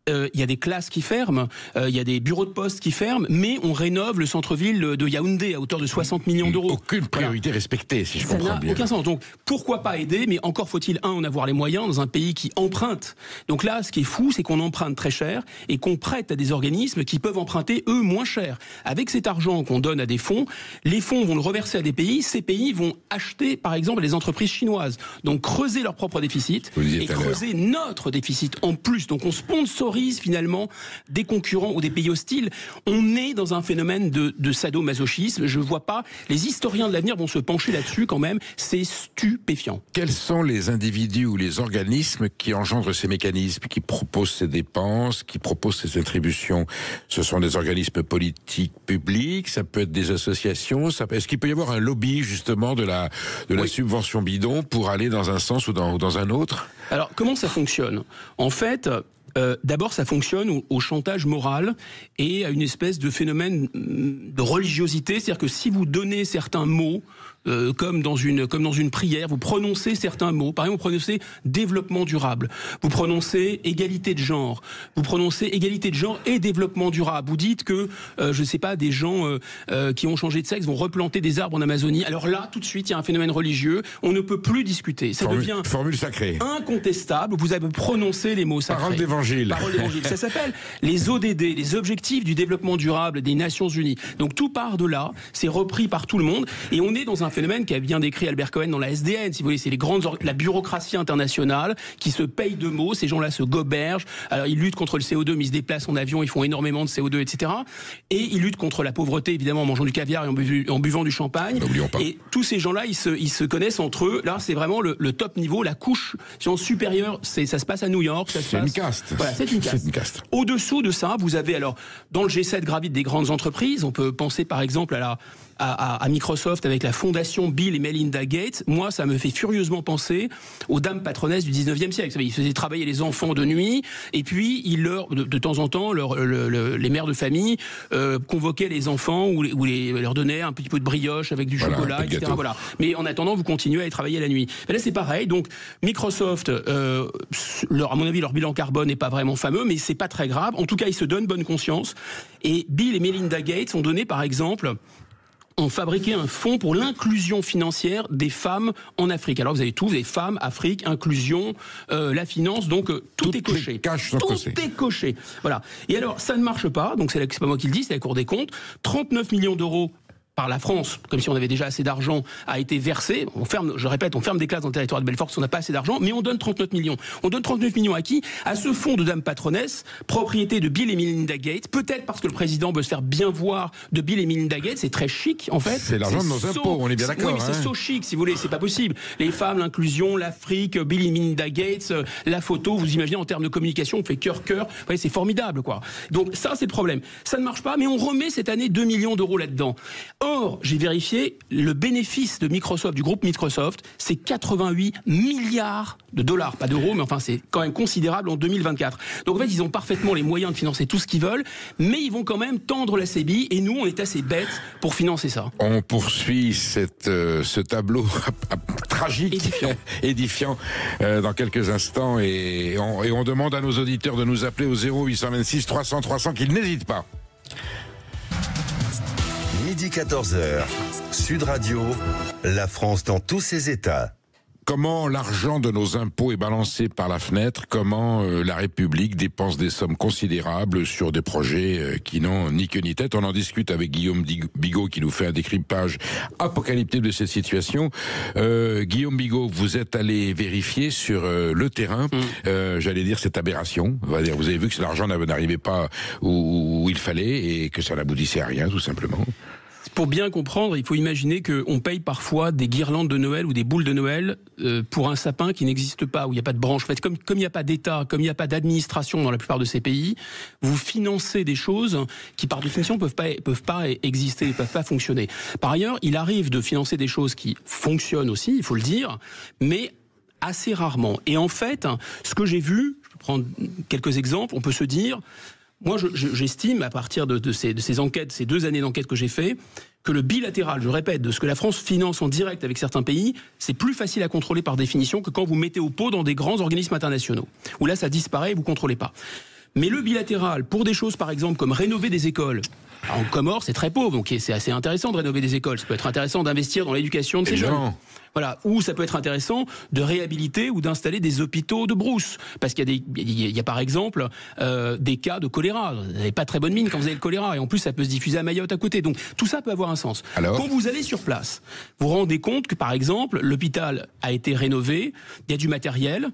Il y a des classes qui ferment, il y a des bureaux de poste qui ferment, mais on rénove le centre-ville de Yaoundé à hauteur de 60 millions d'euros. Aucune priorité respectée, si je comprends bien. Ça n'a aucun sens. Donc, pourquoi pas aider, mais encore faut-il, en avoir les moyens dans un pays qui emprunte. Donc là, ce qui est fou, c'est qu'on emprunte très cher et qu'on prête à des organismes qui peuvent emprunter, eux, moins cher. Avec cet argent qu'on donne à des fonds, les fonds vont le reverser à des pays, ces pays vont acheter, par exemple, les entreprises chinoises. Donc, creuser leur propre déficit et creuser notre déficit en plus. Donc, on sponsorise finalement des concurrents ou des pays hostiles. On est dans un phénomène de sadomasochisme. Je ne vois pas. Les historiens de l'avenir vont se pencher là-dessus quand même. C'est stupéfiant. Quels sont les individus ou les organismes qui engendrent ces mécanismes, qui proposent ces dépenses, qui proposent ces attributions? Ce sont des organismes politiques publics, ça peut être des associations, est-ce qu'il peut y avoir un lobby justement de la subvention bidon pour aller dans un sens ou dans un autre? Alors, comment ça fonctionne? En fait, d'abord, ça fonctionne au chantage moral et à une espèce de phénomène de religiosité. C'est-à-dire que si vous donnez certains mots, comme dans une prière, vous prononcez certains mots. Par exemple, vous prononcez développement durable, vous prononcez égalité de genre, vous prononcez égalité de genre et développement durable. Vous dites que, je ne sais pas, des gens qui ont changé de sexe vont replanter des arbres en Amazonie. Alors là, tout de suite, il y a un phénomène religieux. On ne peut plus discuter. Ça devient formule sacrée, incontestable. Vous avez prononcé les mots sacrés. Parole d'évangile. Parole d'évangile. Ça s'appelle les ODD, les objectifs du développement durable des Nations Unies. Donc tout part de là. C'est repris par tout le monde et on est dans un phénomène qu'a bien décrit Albert Cohen dans la SDN, si vous voulez, c'est la bureaucratie internationale qui se paye de mots, ces gens-là se gobergent, alors ils luttent contre le CO2, mais ils se déplacent en avion, ils font énormément de CO2, etc. Et ils luttent contre la pauvreté, évidemment, en mangeant du caviar et en buvant du champagne. N'oublions pas. Et tous ces gens-là, ils se connaissent entre eux. Là, c'est vraiment le top niveau, la couche supérieure, ça se passe à New York. C'est une caste. Voilà, c'est une caste. Au-dessous de ça, vous avez alors, dans le G7 gravitent des grandes entreprises, on peut penser par exemple à Microsoft avec la fondation Bill et Melinda Gates. Moi, ça me fait furieusement penser aux dames patronesses du 19e siècle. Vous savez, ils faisaient travailler les enfants de nuit et puis de temps en temps, les mères de famille convoquaient les enfants ou leur donnaient un petit peu de brioche avec du chocolat, etc. Voilà. Mais en attendant, vous continuez à aller travailler la nuit. Mais là, c'est pareil. Donc, Microsoft, à mon avis, leur bilan carbone n'est pas vraiment fameux, mais c'est pas très grave. En tout cas, ils se donnent bonne conscience. Et Bill et Melinda Gates ont donné, par exemple, ont fabriqué un fonds pour l'inclusion financière des femmes en Afrique. Alors vous avez tout, vous avez femmes, Afrique, inclusion, la finance, donc tout est coché. Tout est coché. Voilà. Et alors ça ne marche pas, donc c'est pas moi qui le dis, c'est la Cour des comptes. 39 millions d'euros par la France, comme si on avait déjà assez d'argent, a été versé. On ferme des classes dans le territoire de Belfort parce qu'on n'a pas assez d'argent, mais on donne 39 millions. On donne 39 millions à qui? À ce fonds de dames patronesses, propriété de Bill et Melinda Gates, peut-être parce que le président veut se faire bien voir de Bill et Melinda Gates, c'est très chic en fait. C'est l'argent de nos impôts, on est bien d'accord. Oui, mais c'est so chic si vous voulez, c'est pas possible. Les femmes, l'inclusion, l'Afrique, Bill et Melinda Gates, la photo, vous imaginez en termes de communication, on fait cœur, vous voyez, c'est formidable quoi. Donc ça c'est le problème. Ça ne marche pas, mais on remet cette année 2 millions d'euros là-dedans. Or, j'ai vérifié, le bénéfice de Microsoft, du groupe Microsoft, c'est 88 milliards de dollars, pas d'euros, mais enfin c'est quand même considérable en 2024. Donc en fait, ils ont parfaitement les moyens de financer tout ce qu'ils veulent, mais ils vont quand même tendre la sébille, et nous, on est assez bêtes pour financer ça. On poursuit ce tableau tragique, édifiant dans quelques instants, et on demande à nos auditeurs de nous appeler au 0826 300 300, qu'ils n'hésitent pas. Midi 14h, Sud Radio, la France dans tous ses états. comment l'argent de nos impôts est balancé par la fenêtre, comment la République dépense des sommes considérables sur des projets qui n'ont ni queue ni tête. On en discute avec Guillaume Bigot qui nous fait un décryptage apocalyptique de cette situation. Guillaume Bigot, vous êtes allé vérifier sur le terrain, j'allais dire, cette aberration. Vous avez vu que l'argent n'arrivait pas où il fallait et que ça n'aboutissait à rien, tout simplement. Pour bien comprendre, il faut imaginer qu'on paye parfois des guirlandes de Noël ou des boules de Noël pour un sapin qui n'existe pas, où il n'y a pas de branche. En fait, comme il n'y a pas d'État, comme il n'y a pas d'administration dans la plupart de ces pays, vous financez des choses qui, par définition, peuvent pas exister, ne peuvent pas fonctionner. Par ailleurs, il arrive de financer des choses qui fonctionnent aussi, il faut le dire, mais assez rarement. Et en fait, ce que j'ai vu, je vais prendre quelques exemples, on peut se dire... Moi, j'estime, à partir de ces enquêtes, ces 2 années d'enquête que j'ai fait, que le bilatéral, je répète, de ce que la France finance en direct avec certains pays, c'est plus facile à contrôler par définition que quand vous mettez au pot dans des grands organismes internationaux, où là, ça disparaît et vous ne contrôlez pas. Mais le bilatéral, pour des choses, par exemple, comme rénover des écoles, en Comores, c'est très pauvre, donc c'est assez intéressant de rénover des écoles. Ça peut être intéressant d'investir dans l'éducation de ces jeunes. Voilà. Ou ça peut être intéressant de réhabiliter ou d'installer des hôpitaux de brousse. Parce qu'il y a par exemple des cas de choléra. Vous n'avez pas très bonne mine quand vous avez le choléra. Et en plus, ça peut se diffuser à Mayotte à côté. Donc tout ça peut avoir un sens. Alors, quand vous allez sur place, vous vous rendez compte que par exemple, l'hôpital a été rénové, il y a du matériel.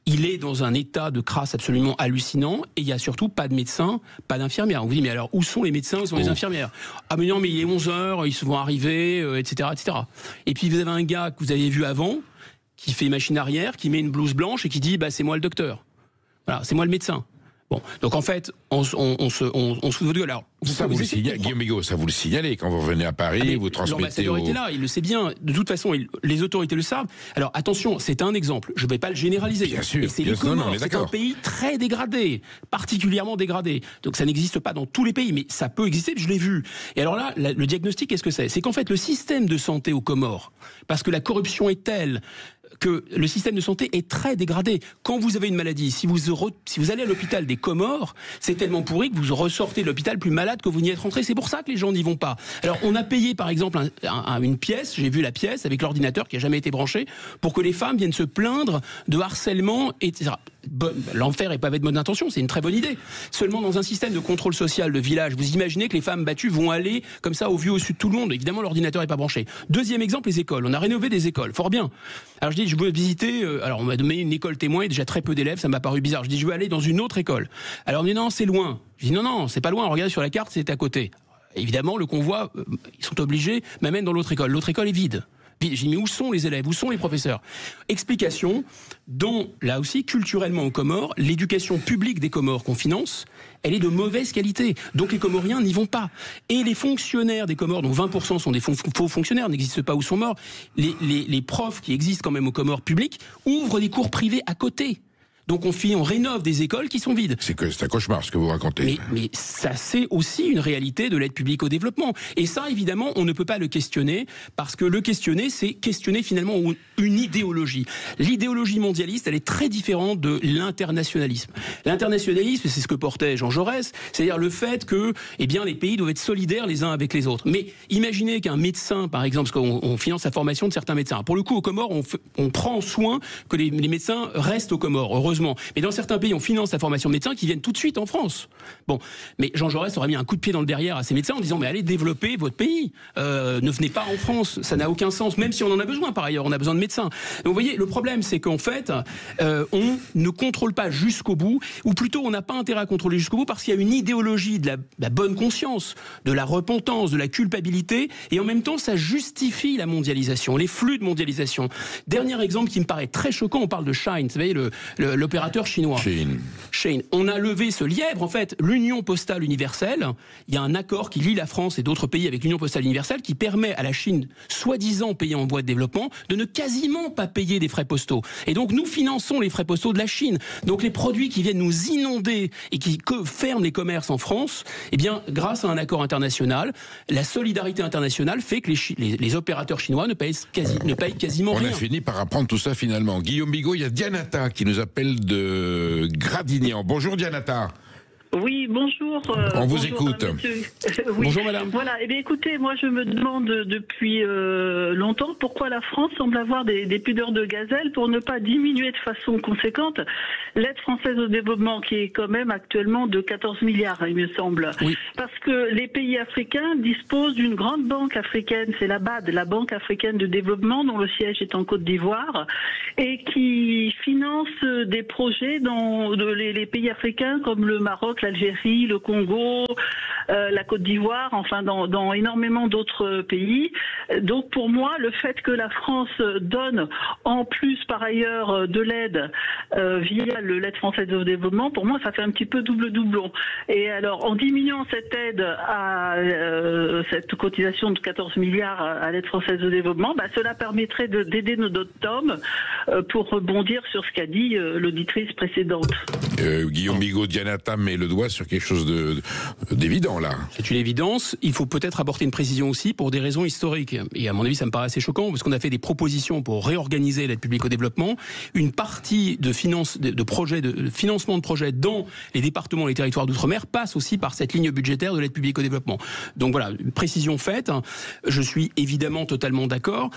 Il est dans un état de crasse absolument hallucinant et il n'y a surtout pas de médecins, pas d'infirmières. On vous dit, mais alors où sont les médecins, où sont les infirmières? Ah mais non, mais il est 11h, ils vont arriver, etc., etc. Et puis vous avez un gars que vous avez vu avant, qui fait machine arrière, qui met une blouse blanche et qui dit, bah c'est moi le docteur. Voilà, c'est moi le médecin. Bon, donc en fait, on se fout de gueule. Alors, ça vous le signalez, Guillaume Bigot, ça vous le signalez quand vous revenez à Paris, vous transmettez. L'ambassadeur était là, il le sait bien. De toute façon, les autorités le savent. Alors attention, c'est un exemple. Je ne vais pas le généraliser. Bien sûr. Et c'est les Comores. C'est un pays très dégradé, particulièrement dégradé. Donc ça n'existe pas dans tous les pays, mais ça peut exister. Je l'ai vu. Et alors là, le diagnostic, qu'est-ce que c'est? C'est qu'en fait, le système de santé aux Comores, parce que la corruption est telle que le système de santé est très dégradé. Quand vous avez une maladie, si vous allez à l'hôpital des Comores, c'est tellement pourri que vous ressortez de l'hôpital plus malade que vous n'y êtes rentré. C'est pour ça que les gens n'y vont pas. Alors, on a payé, par exemple, une pièce, j'ai vu la pièce avec l'ordinateur qui n'a jamais été branché, pour que les femmes viennent se plaindre de harcèlement, etc. L'enfer est pavé de bonnes intentions, c'est une très bonne idée. Seulement, dans un système de contrôle social de village, vous imaginez que les femmes battues vont aller comme ça au vu au sud de tout le monde. Évidemment, l'ordinateur n'est pas branché. Deuxième exemple, les écoles. On a rénové des écoles, fort bien. Alors je dis, je veux visiter, alors on m'a donné une école témoin, il y a déjà très peu d'élèves, ça m'a paru bizarre. Je dis, je veux aller dans une autre école. Alors on me dit, non, c'est loin. Je dis, non, c'est pas loin, regardez sur la carte, c'est à côté. Évidemment, le convoi, ils sont obligés, m'amènent dans l'autre école. L'autre école est vide. J'ai dit, mais où sont les élèves? Où sont les professeurs? Explication, dont, là aussi, culturellement aux Comores, l'éducation publique des Comores qu'on finance, elle est de mauvaise qualité. Donc les Comoriens n'y vont pas. Et les fonctionnaires des Comores, dont 20% sont des faux fonctionnaires, n'existent pas ou sont morts, les profs qui existent quand même aux Comores publics, ouvrent des cours privés à côté. Donc on rénove des écoles qui sont vides. C'est un cauchemar ce que vous racontez. Mais ça, c'est aussi une réalité de l'aide publique au développement. Et ça, évidemment, on ne peut pas le questionner, parce que le questionner, c'est questionner finalement une idéologie. L'idéologie mondialiste, elle est très différente de l'internationalisme. L'internationalisme, c'est ce que portait Jean Jaurès, c'est-à-dire le fait que les pays doivent être solidaires les uns avec les autres. Mais imaginez qu'un médecin, par exemple, parce qu'on finance la formation de certains médecins. Pour le coup, aux Comores, on prend soin que les médecins restent aux Comores, heureusement. Mais dans certains pays, on finance la formation de médecins qui viennent tout de suite en France. Bon, mais Jean Jaurès aurait mis un coup de pied dans le derrière à ces médecins en disant, mais allez développer votre pays, ne venez pas en France, ça n'a aucun sens, même si on en a besoin par ailleurs, on a besoin de médecins. Donc vous voyez, le problème c'est qu'en fait, on ne contrôle pas jusqu'au bout, ou plutôt on n'a pas intérêt à contrôler jusqu'au bout parce qu'il y a une idéologie de la bonne conscience, de la repentance, de la culpabilité, et en même temps ça justifie la mondialisation, les flux de mondialisation. Dernier exemple qui me paraît très choquant, on parle de Shine, vous savez, l'opérateur chinois. Shine. On a levé ce lièvre, en fait, l'Union postale universelle. Il y a un accord qui lie la France et d'autres pays avec l'Union postale universelle qui permet à la Chine, soi-disant payée en voie de développement, de ne quasiment pas payer des frais postaux. Et donc nous finançons les frais postaux de la Chine. Donc les produits qui viennent nous inonder et qui ferment les commerces en France, eh bien, grâce à un accord international, la solidarité internationale fait que les opérateurs chinois ne payent quasiment rien. On a fini par apprendre tout ça finalement. Guillaume Bigot, il y a Dianata qui nous appelle de Gradignan. Bonjour Dianata. Oui, bonjour. On vous écoute. Oui. Bonjour madame. Voilà, eh bien écoutez, moi je me demande depuis longtemps pourquoi la France semble avoir des pudeurs de gazelle pour ne pas diminuer de façon conséquente l'aide française au développement qui est quand même actuellement de 14 milliards, il me semble. Oui. Parce que les pays africains disposent d'une grande banque africaine, c'est la BAD, la Banque africaine de développement, dont le siège est en Côte d'Ivoire, et qui finance des projets dans les pays africains comme le Maroc, l'Algérie, le Congo, la Côte d'Ivoire, enfin dans énormément d'autres pays. Donc pour moi, le fait que la France donne en plus par ailleurs de l'aide via l'aide française au développement, pour moi ça fait un petit peu doublon. Et alors en diminuant cette aide à cette cotisation de 14 milliards à l'aide française au développement, cela permettrait d'aider nos dom-toms pour rebondir sur ce qu'a dit l'auditrice précédente. Guillaume Bigot, Diana Tam met le doigt sur quelque chose d'évident là. C'est une évidence. Il faut peut-être apporter une précision aussi pour des raisons historiques. Et à mon avis, ça me paraît assez choquant parce qu'on a fait des propositions pour réorganiser l'aide publique au développement. Une partie de financement de projets dans les départements et les territoires d'outre-mer passe aussi par cette ligne budgétaire de l'aide publique au développement. Donc voilà, une précision faite. Je suis évidemment totalement d'accord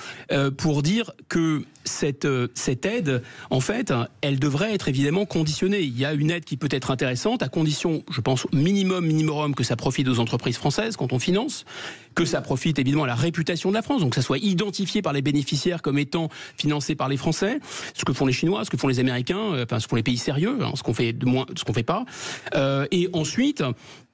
pour dire que cette aide, en fait, elle devrait être évidemment conditionnée. Il y a une aide qui peut être intéressante à condition, je pense, minimum que ça profite aux entreprises françaises quand on finance, que ça profite évidemment à la réputation de la France, donc que ça soit identifié par les bénéficiaires comme étant financé par les Français, ce que font les Chinois, ce que font les Américains, ce que font les pays sérieux, ce qu'on fait pas. Et ensuite,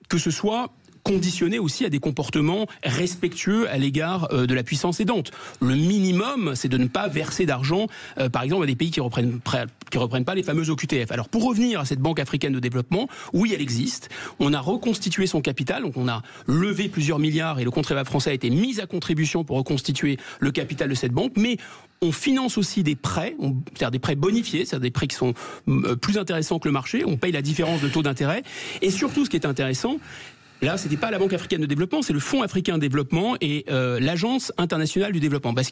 que ce soit conditionné aussi à des comportements respectueux à l'égard de la puissance aidante. Le minimum, c'est de ne pas verser d'argent, par exemple, à des pays qui reprennent pas les fameux OQTF. Alors, pour revenir à cette Banque africaine de développement, oui, elle existe. On a reconstitué son capital, donc on a levé plusieurs milliards et le contribuable français a été mis à contribution pour reconstituer le capital de cette banque, mais on finance aussi des prêts, c'est-à-dire des prêts bonifiés, c'est-à-dire des prêts qui sont plus intéressants que le marché, on paye la différence de taux d'intérêt, et surtout, ce qui est intéressant, là, c'était pas la Banque africaine de développement, c'est le Fonds africain de développement et l'Agence internationale du développement. Parce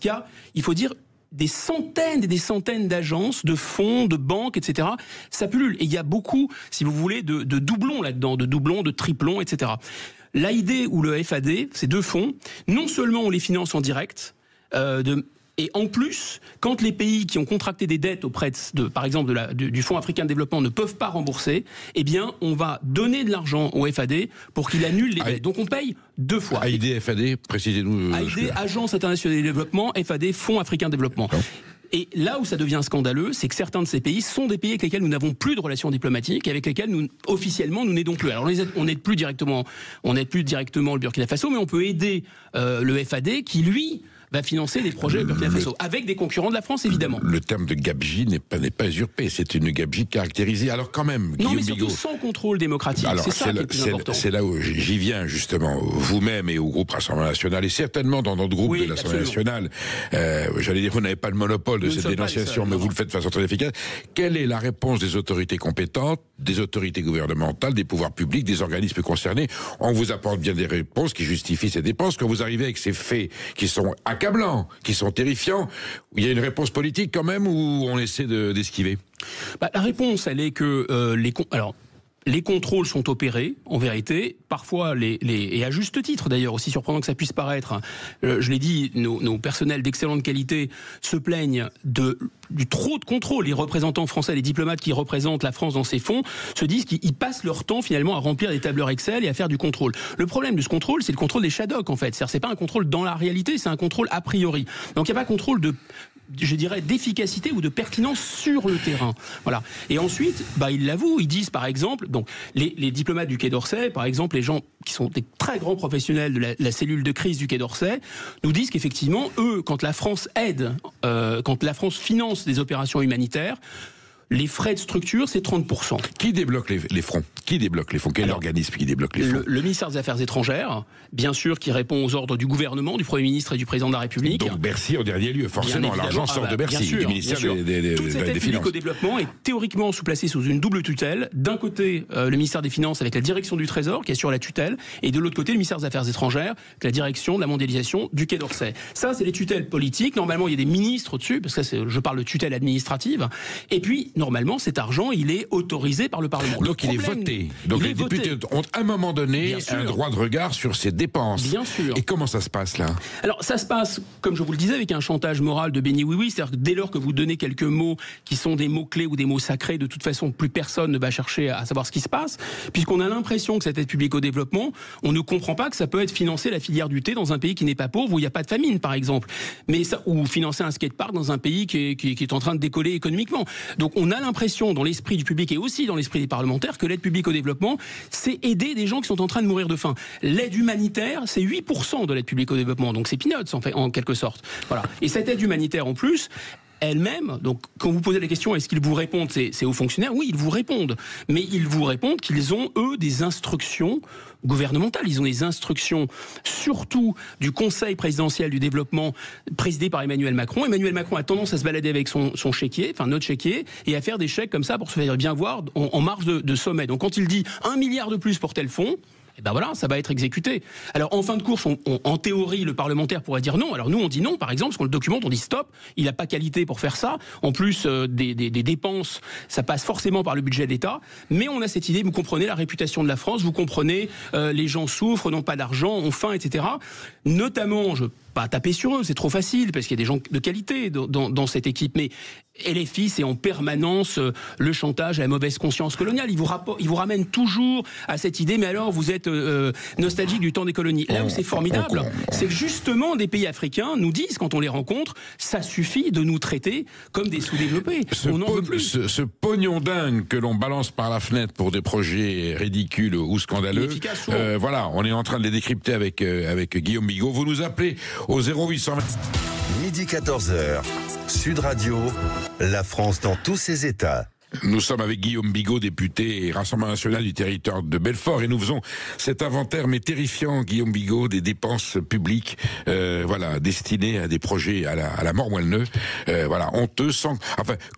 il faut dire, des centaines et des centaines d'agences, de fonds, de banques, etc. Ça pullule. Et il y a beaucoup, si vous voulez, de doublons là-dedans, de triplons, etc. L'AID ou le FAD, ces deux fonds, non seulement on les finance en direct, et en plus, quand les pays qui ont contracté des dettes auprès par exemple du Fonds africain de développement ne peuvent pas rembourser, eh bien, on va donner de l'argent au FAD pour qu'il annule les dettes. Donc on paye deux fois. AID, FAD, précisez-nous. AID, Agence internationale de développement, FAD, Fonds africain de développement. Et là où ça devient scandaleux, c'est que certains de ces pays sont des pays avec lesquels nous n'avons plus de relations diplomatiques et avec lesquels officiellement nous n'aidons plus. Alors on n'aide plus directement le Burkina Faso, mais on peut aider le FAD qui lui va financer des projets au Burkina Faso, avec des concurrents de la France, évidemment. Le terme de gabegie n'est pas usurpé, c'est une gabegie caractérisée. Alors quand même, Guillaume Bigot... Non, mais surtout sans contrôle démocratique, c'est ça qui est plus important. C'est là où j'y viens, justement, vous-même et au groupe Rassemblement National, et certainement dans notre groupe de l'Assemblée nationale, j'allais dire, vous n'avez pas le monopole de cette dénonciation, mais vous le faites de façon très efficace. Quelle est la réponse des autorités compétentes, des autorités gouvernementales, des pouvoirs publics, des organismes concernés? On vous apporte bien des réponses qui justifient ces dépenses. Quand vous arrivez avec ces faits qui sont accablants, qui sont terrifiants, il y a une réponse politique quand même, ou on essaie d'esquiver? La réponse, elle est que les contrôles sont opérés, en vérité, parfois, et à juste titre d'ailleurs, aussi surprenant que ça puisse paraître, je l'ai dit, nos personnels d'excellente qualité se plaignent du trop de contrôle. Les représentants français, les diplomates qui représentent la France dans ces fonds, se disent qu'ils passent leur temps finalement à remplir des tableurs Excel et à faire du contrôle. Le problème de ce contrôle, c'est le contrôle des shadocks en fait. C'est-à-dire, c'est pas un contrôle dans la réalité, c'est un contrôle a priori. Donc il n'y a pas contrôle d'efficacité ou de pertinence sur le terrain. Voilà. Et ensuite, ils l'avouent, ils disent par exemple, donc les diplomates du Quai d'Orsay, par exemple, les gens qui sont des très grands professionnels de la cellule de crise du Quai d'Orsay, nous disent qu'effectivement, eux, quand la France aide, quand la France finance des opérations humanitaires, les frais de structure, c'est 30%. Qui débloque les fonds? Quel organisme qui débloque les fonds? Le ministère des Affaires étrangères, bien sûr, qui répond aux ordres du gouvernement, du Premier ministre et du Président de la République. Donc Bercy en dernier lieu, forcément, l'argent sort de Bercy, du ministère des Toute cette aide publique au développement est théoriquement placée sous une double tutelle. D'un côté, le ministère des Finances avec la direction du Trésor, qui assure la tutelle, et de l'autre côté, le ministère des Affaires étrangères, avec la direction de la mondialisation du Quai d'Orsay. Ça, c'est les tutelles politiques. Normalement, il y a des ministres au-dessus, parce que je parle de tutelle administrative. Et puis, normalement, cet argent, il est autorisé par le Parlement. Donc il est voté. Donc les députés ont à un moment donné un droit de regard sur ces dépenses. Bien sûr. Et comment ça se passe là? Alors ça se passe, comme je vous le disais, avec un chantage moral de Béni Oui Oui, c'est-à-dire que dès lors que vous donnez quelques mots qui sont des mots-clés ou des mots sacrés, de toute façon, plus personne ne va chercher à savoir ce qui se passe, puisqu'on a l'impression que cette aide publique au développement, on ne comprend pas que ça peut être financer la filière du thé dans un pays qui n'est pas pauvre, où il n'y a pas de famine, par exemple, mais ça, ou financer un skatepark dans un pays qui est en train de décoller économiquement. Donc on a l'impression, dans l'esprit du public et aussi dans l'esprit des parlementaires, que l'aide publique au développement, c'est aider des gens qui sont en train de mourir de faim. L'aide humanitaire, c'est 8% de l'aide publique au développement, donc c'est peanuts en quelque sorte. Voilà. Et cette aide humanitaire en plus, elle-même, donc quand vous posez la question est-ce qu'ils vous répondent, c'est aux fonctionnaires, oui ils vous répondent, mais ils vous répondent qu'ils ont eux des instructions gouvernementales, ils ont des instructions surtout du Conseil présidentiel du développement présidé par Emmanuel Macron. Emmanuel Macron a tendance à se balader avec son chéquier, enfin notre chéquier, et à faire des chèques comme ça pour se faire bien voir en marge de sommet. Donc quand il dit 1 milliard de plus pour tel fonds, et ben voilà, ça va être exécuté. Alors en fin de course, en théorie, le parlementaire pourrait dire non. Alors nous, on dit non, par exemple, parce qu'on le documente, on dit stop, il n'a pas qualité pour faire ça. En plus des dépenses, ça passe forcément par le budget d'État. Mais on a cette idée, vous comprenez la réputation de la France, vous comprenez, les gens souffrent, n'ont pas d'argent, ont faim, etc. Notamment, je ne veux pas taper sur eux, c'est trop facile, parce qu'il y a des gens de qualité dans cette équipe, mais LFI, c'est en permanence le chantage à la mauvaise conscience coloniale. Il vous ramène toujours à cette idée, mais alors vous êtes nostalgique du temps des colonies. Là où c'est formidable, c'est que justement des pays africains nous disent, quand on les rencontre, ça suffit de nous traiter comme des sous-développés. On n'en veut plus. Ce pognon dingue que l'on balance par la fenêtre pour des projets ridicules ou scandaleux, voilà, on est en train de les décrypter avec Guillaume Bigot. Vous nous appelez au 0820. Midi 14h, Sud Radio, la France dans tous ses états. Nous sommes avec Guillaume Bigot, député et Rassemblement national du territoire de Belfort, et nous faisons cet inventaire, mais terrifiant, Guillaume Bigot, des dépenses publiques, voilà, destinées à des projets à la mort moelle-neu, voilà, honteux,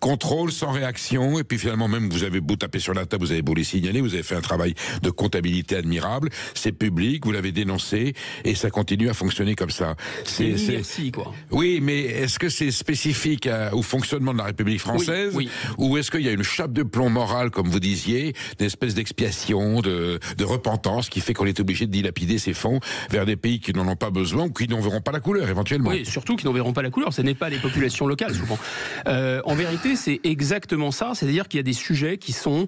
contrôle, sans réaction, et puis finalement même vous avez beau taper sur la table, vous avez beau les signaler, vous avez fait un travail de comptabilité admirable, c'est public, vous l'avez dénoncé, et ça continue à fonctionner comme ça. Merci, quoi. Oui, mais est-ce que c'est spécifique au fonctionnement de la République française, oui. Ou est-ce qu'il y a une chape de plomb moral, comme vous disiez, une espèce d'expiation, de repentance qui fait qu'on est obligé de dilapider ces fonds vers des pays qui n'en ont pas besoin ou qui n'en verront pas la couleur éventuellement? Oui, surtout qui n'en verront pas la couleur, ce n'est pas les populations locales souvent. En vérité, c'est exactement ça, c'est-à-dire qu'il y a des sujets qui sont...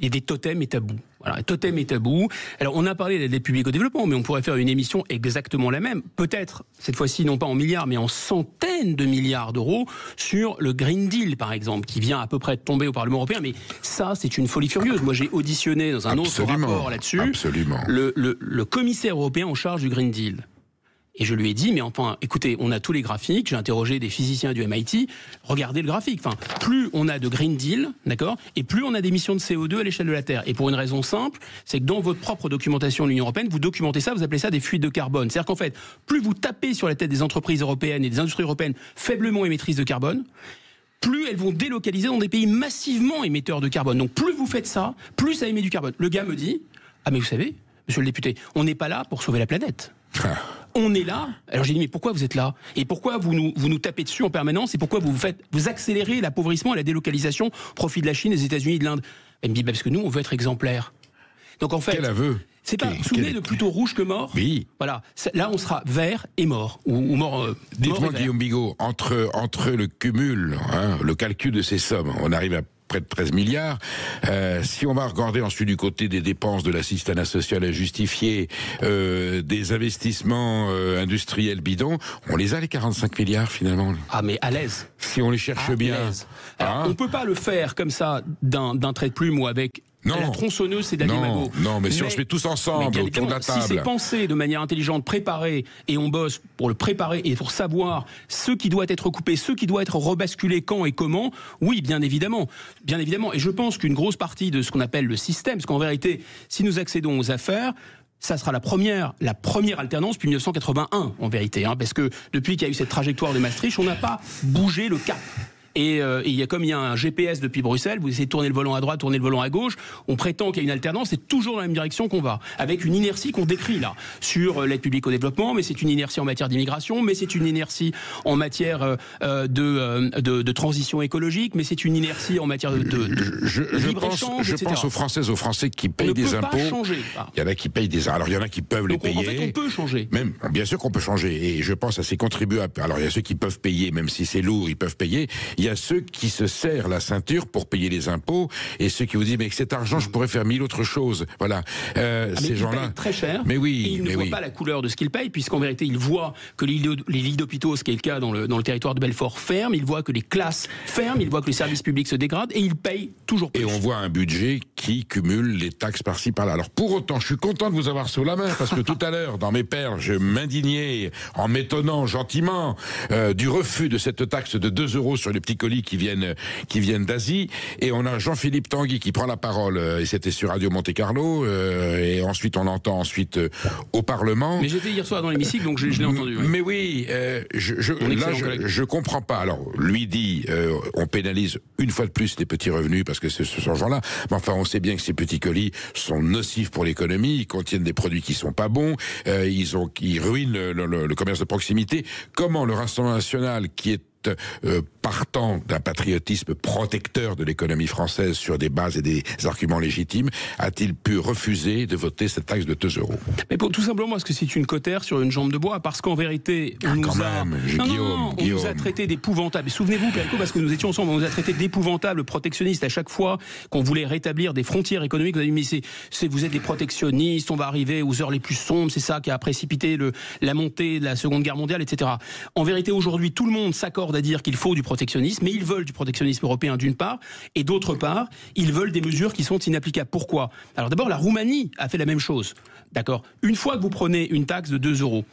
Il y a des totems et tabous. Voilà, totems et tabous. Alors, on a parlé de l'aide publique au développement, mais on pourrait faire une émission exactement la même. Peut-être, cette fois-ci, non pas en milliards, mais en centaines de milliards d'euros sur le Green Deal, par exemple, qui vient à peu près de tomber au Parlement européen. Mais ça, c'est une folie furieuse. Moi, j'ai auditionné dans un autre rapport là-dessus le commissaire européen en charge du Green Deal. Et je lui ai dit, mais enfin, écoutez, on a tous les graphiques, j'ai interrogé des physiciens du MIT, regardez le graphique. Enfin, plus on a de Green Deal, d'accord, et plus on a d'émissions de CO2 à l'échelle de la Terre. Et pour une raison simple, c'est que dans votre propre documentation de l'Union européenne, vous documentez ça, vous appelez ça des fuites de carbone. C'est-à-dire qu'en fait, plus vous tapez sur la tête des entreprises européennes et des industries européennes faiblement émettrices de carbone, plus elles vont délocaliser dans des pays massivement émetteurs de carbone. Donc plus vous faites ça, plus ça émet du carbone. Le gars me dit, ah mais vous savez, monsieur le député, on n'est pas là pour sauver la planète. On est là. Alors j'ai dit, mais pourquoi vous êtes là? Et pourquoi vous nous tapez dessus en permanence? Et pourquoi vous accélérez l'appauvrissement et la délocalisation au profit de la Chine, des États-Unis et de l'Inde? Elle me dit, parce que nous, on veut être exemplaire. Donc en fait, quel aveu? C'est pas, vous souvenez de plutôt rouge que mort? Oui. Voilà. Là, on sera vert et mort. Ou mort. Dites-moi, Guillaume Bigot, entre le cumul, le calcul de ces sommes, on arrive à près de 13 milliards. Si on va regarder ensuite du côté des dépenses de l'assistanat social injustifié, des investissements industriels bidons, on les a les 45 milliards finalement. Ah mais à l'aise. Si on les cherche bien. Alors, on peut pas le faire comme ça d'un trait de plume ou avec... La tronçonneuse, c'est de la démago. Non, mais si on se met tous ensemble autour de la table... Si c'est pensé de manière intelligente, préparé, et on bosse pour le préparer et pour savoir ce qui doit être coupé, ce qui doit être rebasculé, quand et comment, oui, bien évidemment. Bien évidemment. Et je pense qu'une grosse partie de ce qu'on appelle le système, parce qu'en vérité, si nous accédons aux affaires, ça sera la première alternance depuis 1981, en vérité. Parce que depuis qu'il y a eu cette trajectoire de Maastricht, on n'a pas bougé le cap. Et comme il y a un GPS depuis Bruxelles, vous essayez de tourner le volant à droite, tourner le volant à gauche, on prétend qu'il y a une alternance, c'est toujours dans la même direction qu'on va, avec une inertie qu'on décrit là, sur l'aide publique au développement, mais c'est une inertie en matière d'immigration, mais c'est une inertie en matière de transition écologique, mais c'est une inertie en matière de libre-échange, etc. Je pense aux Françaises, aux Français qui payent des impôts. Pas changer. Il y en a qui payent des... Alors il y en a qui peuvent les payer. En fait, on peut changer. Même, bien sûr qu'on peut changer. Et je pense à ces contribuables. Alors il y a ceux qui peuvent payer, même si c'est lourd, ils peuvent payer. Il y a ceux qui se serrent la ceinture pour payer les impôts, et ceux qui vous disent mais avec cet argent je pourrais faire 1000 autres choses. Voilà. Ces gens-là très cher. Mais oui. Et ils ne voient pas la couleur de ce qu'ils payent, puisqu'en vérité ils voient que les lits d'hôpitaux, ce qui est le cas dans le territoire de Belfort, ferment. Ils voient que les classes ferment. Ils voient que les services publics se dégradent, et ils payent toujours plus. Et on voit un budget qui cumule les taxes par-ci par-là. Alors pour autant, je suis content de vous avoir sous la main, parce que tout à l'heure dans mes perles, je m'indignais en m'étonnant gentiment du refus de cette taxe de 2 € sur les petits colis qui viennent d'Asie. Et on a Jean-Philippe Tanguy qui prend la parole, et c'était sur Radio Monte-Carlo, et ensuite on l'entend au Parlement. Mais j'étais hier soir dans l'hémicycle, donc je l'ai entendu. Oui. Mais oui, je comprends pas. Alors lui dit, on pénalise une fois de plus les petits revenus parce que c'est ce genre-là. Mais enfin, on sait bien que ces petits colis sont nocifs pour l'économie. Ils contiennent des produits qui sont pas bons. Ils ruinent le commerce de proximité. Comment le Rassemblement national, qui est partant d'un patriotisme protecteur de l'économie française sur des bases et des arguments légitimes, a-t-il pu refuser de voter cette taxe de 2 €? Mais tout simplement parce que c'est une cotère sur une jambe de bois, parce qu'en vérité, on nous a traité d'épouvantables. Souvenez-vous, Perico, parce que nous étions ensemble, on nous a traité d'épouvantables protectionnistes à chaque fois qu'on voulait rétablir des frontières économiques. On a dit, mais vous êtes des protectionnistes, on va arriver aux heures les plus sombres, c'est ça qui a précipité la montée de la Seconde Guerre mondiale, etc. En vérité, aujourd'hui, tout le monde s'accorde à dire qu'il faut du protectionnisme, mais ils veulent du protectionnisme européen d'une part, et d'autre part, ils veulent des mesures qui sont inapplicables. Pourquoi? Alors d'abord, la Roumanie a fait la même chose. D'accord? Une fois que vous prenez une taxe de 2 €,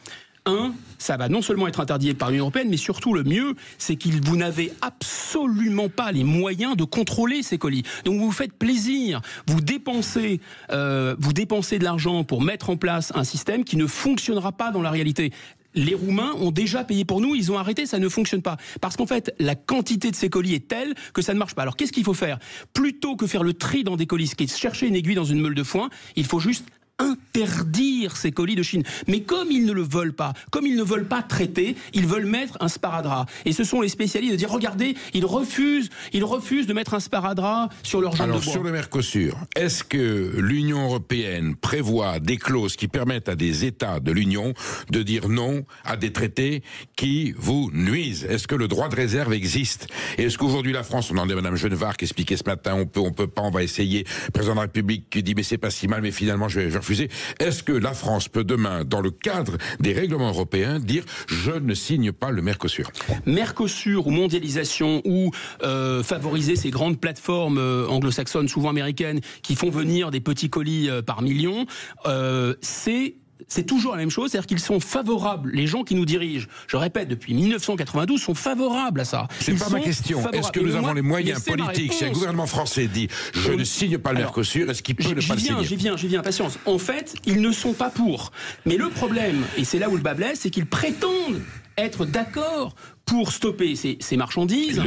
ça va non seulement être interdit par l'Union européenne, mais surtout le mieux, c'est que vous n'avez absolument pas les moyens de contrôler ces colis. Donc vous vous faites plaisir, vous dépensez de l'argent pour mettre en place un système qui ne fonctionnera pas dans la réalité. Les Roumains ont déjà payé pour nous, ils ont arrêté, ça ne fonctionne pas. Parce qu'en fait, la quantité de ces colis est telle que ça ne marche pas. Alors qu'est-ce qu'il faut faire? Plutôt que faire le tri dans des colis, ce qui est chercher une aiguille dans une meule de foin, il faut juste interdire ces colis de Chine. Mais comme ils ne le veulent pas, comme ils ne veulent pas traiter, ils veulent mettre un sparadrap. Et ce sont les spécialistes de dire, regardez, ils refusent de mettre un sparadrap sur leur jambe de bois. Alors sur le Mercosur, est-ce que l'Union européenne prévoit des clauses qui permettent à des États de l'Union de dire non à des traités qui vous nuisent? Est-ce que le droit de réserve existe? Et est-ce qu'aujourd'hui la France, on en a Mme Genevard qui expliquait ce matin, on peut pas, on va essayer, le président de la République qui dit mais c'est pas si mal, mais finalement je vais refuser. Est-ce que la France peut demain, dans le cadre des règlements européens, dire je ne signe pas le Mercosur? Mercosur ou mondialisation ou favoriser ces grandes plateformes anglo-saxonnes, souvent américaines, qui font venir des petits colis par millions, c'est toujours la même chose, c'est-à-dire qu'ils sont favorables, les gens qui nous dirigent, je répète, depuis 1992, sont favorables à ça. C'est pas ma question. Est-ce que nous avons les moyens politiques? Si un gouvernement français dit je ne signe pas le Mercosur, est-ce qu'il peut ne pas le signer? J'y viens, patience. En fait, ils ne sont pas pour. Mais le problème, et c'est là où le bas blesse, c'est qu'ils prétendent être d'accord pour stopper ces marchandises.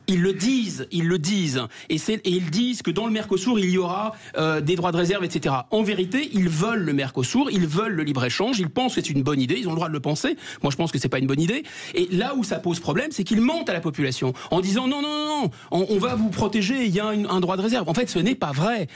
Ils le disent. Et ils disent que dans le Mercosur, il y aura des droits de réserve, etc. En vérité, ils veulent le Mercosur, ils veulent le libre-échange, ils pensent que c'est une bonne idée, ils ont le droit de le penser. Moi, je pense que c'est pas une bonne idée. Et là où ça pose problème, c'est qu'ils mentent à la population en disant non, on va vous protéger, il y a un droit de réserve. En fait, ce n'est pas vrai.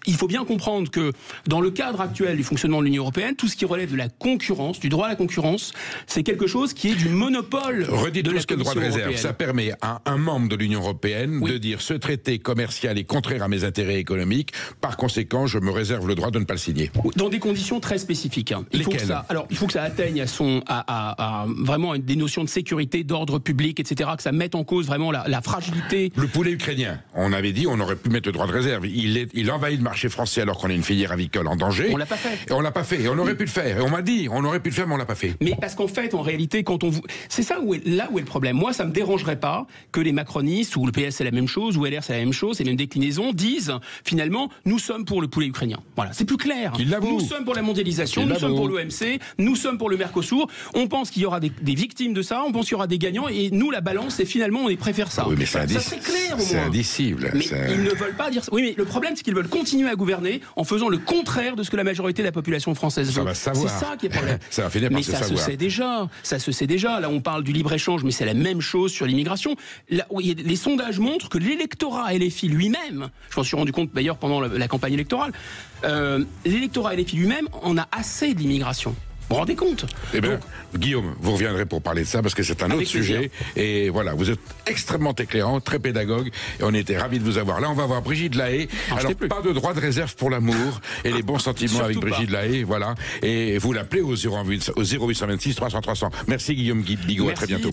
Il faut bien comprendre que dans le cadre actuel du fonctionnement de l'Union européenne, tout ce qui relève de la concurrence, du droit à la concurrence, c'est quelque chose qui est du monopole. Redites-nous ce qu'est le droit de réserve. Européenne. Ça permet à un membre de l'Union européenne de dire ce traité commercial est contraire à mes intérêts économiques, par conséquent je me réserve le droit de ne pas le signer. Dans des conditions très spécifiques. Il faut que ça atteigne à vraiment des notions de sécurité, d'ordre public, etc., que ça mette en cause vraiment la fragilité. Le poulet ukrainien, on avait dit on aurait pu mettre le droit de réserve. Il envahit le marché marché français alors qu'on a une filière avicole en danger. On l'a pas fait. Et on l'a pas fait. Et on aurait pu le faire. Et on m'a dit, on aurait pu le faire, mais on l'a pas fait. Mais parce qu'en fait, en réalité, quand on c'est ça là où est le problème. Moi, ça me dérangerait pas que les macronistes ou le PS c'est la même chose, ou LR c'est la même chose, et même déclinaisons disent finalement nous sommes pour le poulet ukrainien. Voilà, c'est plus clair. Nous sommes pour la mondialisation, nous sommes pour l'OMC, nous sommes pour le Mercosur. On pense qu'il y aura des victimes de ça, on pense qu'il y aura des gagnants, et nous la balance, et finalement on préfère ça. Oui, mais c'est clair. C'est indicible. Mais ils ne veulent pas dire ça. Oui, mais le problème c'est qu'ils veulent continuer à gouverner en faisant le contraire de ce que la majorité de la population française veut. Ça va savoir. C'est ça qui est le problème. Ça va finir par mais se ça savoir. se sait déjà. Ça se sait déjà. Là, on parle du libre-échange, mais c'est la même chose sur l'immigration. Les sondages montrent que l'électorat LFI lui-même, je m'en suis rendu compte d'ailleurs pendant la campagne électorale, l'électorat LFI lui-même en a assez de l'immigration. Vous vous rendez compte? Eh bien, Guillaume, vous reviendrez pour parler de ça parce que c'est un autre sujet. Et voilà, vous êtes extrêmement éclairant, très pédagogue, et on était ravis de vous avoir. Là, on va voir Brigitte Lahaye. Alors, pas de droit de réserve pour l'amour et les bons sentiments avec Brigitte Lahaye, voilà. Et vous l'appelez au 0826 300 300. Merci Guillaume Bigot, à très bientôt.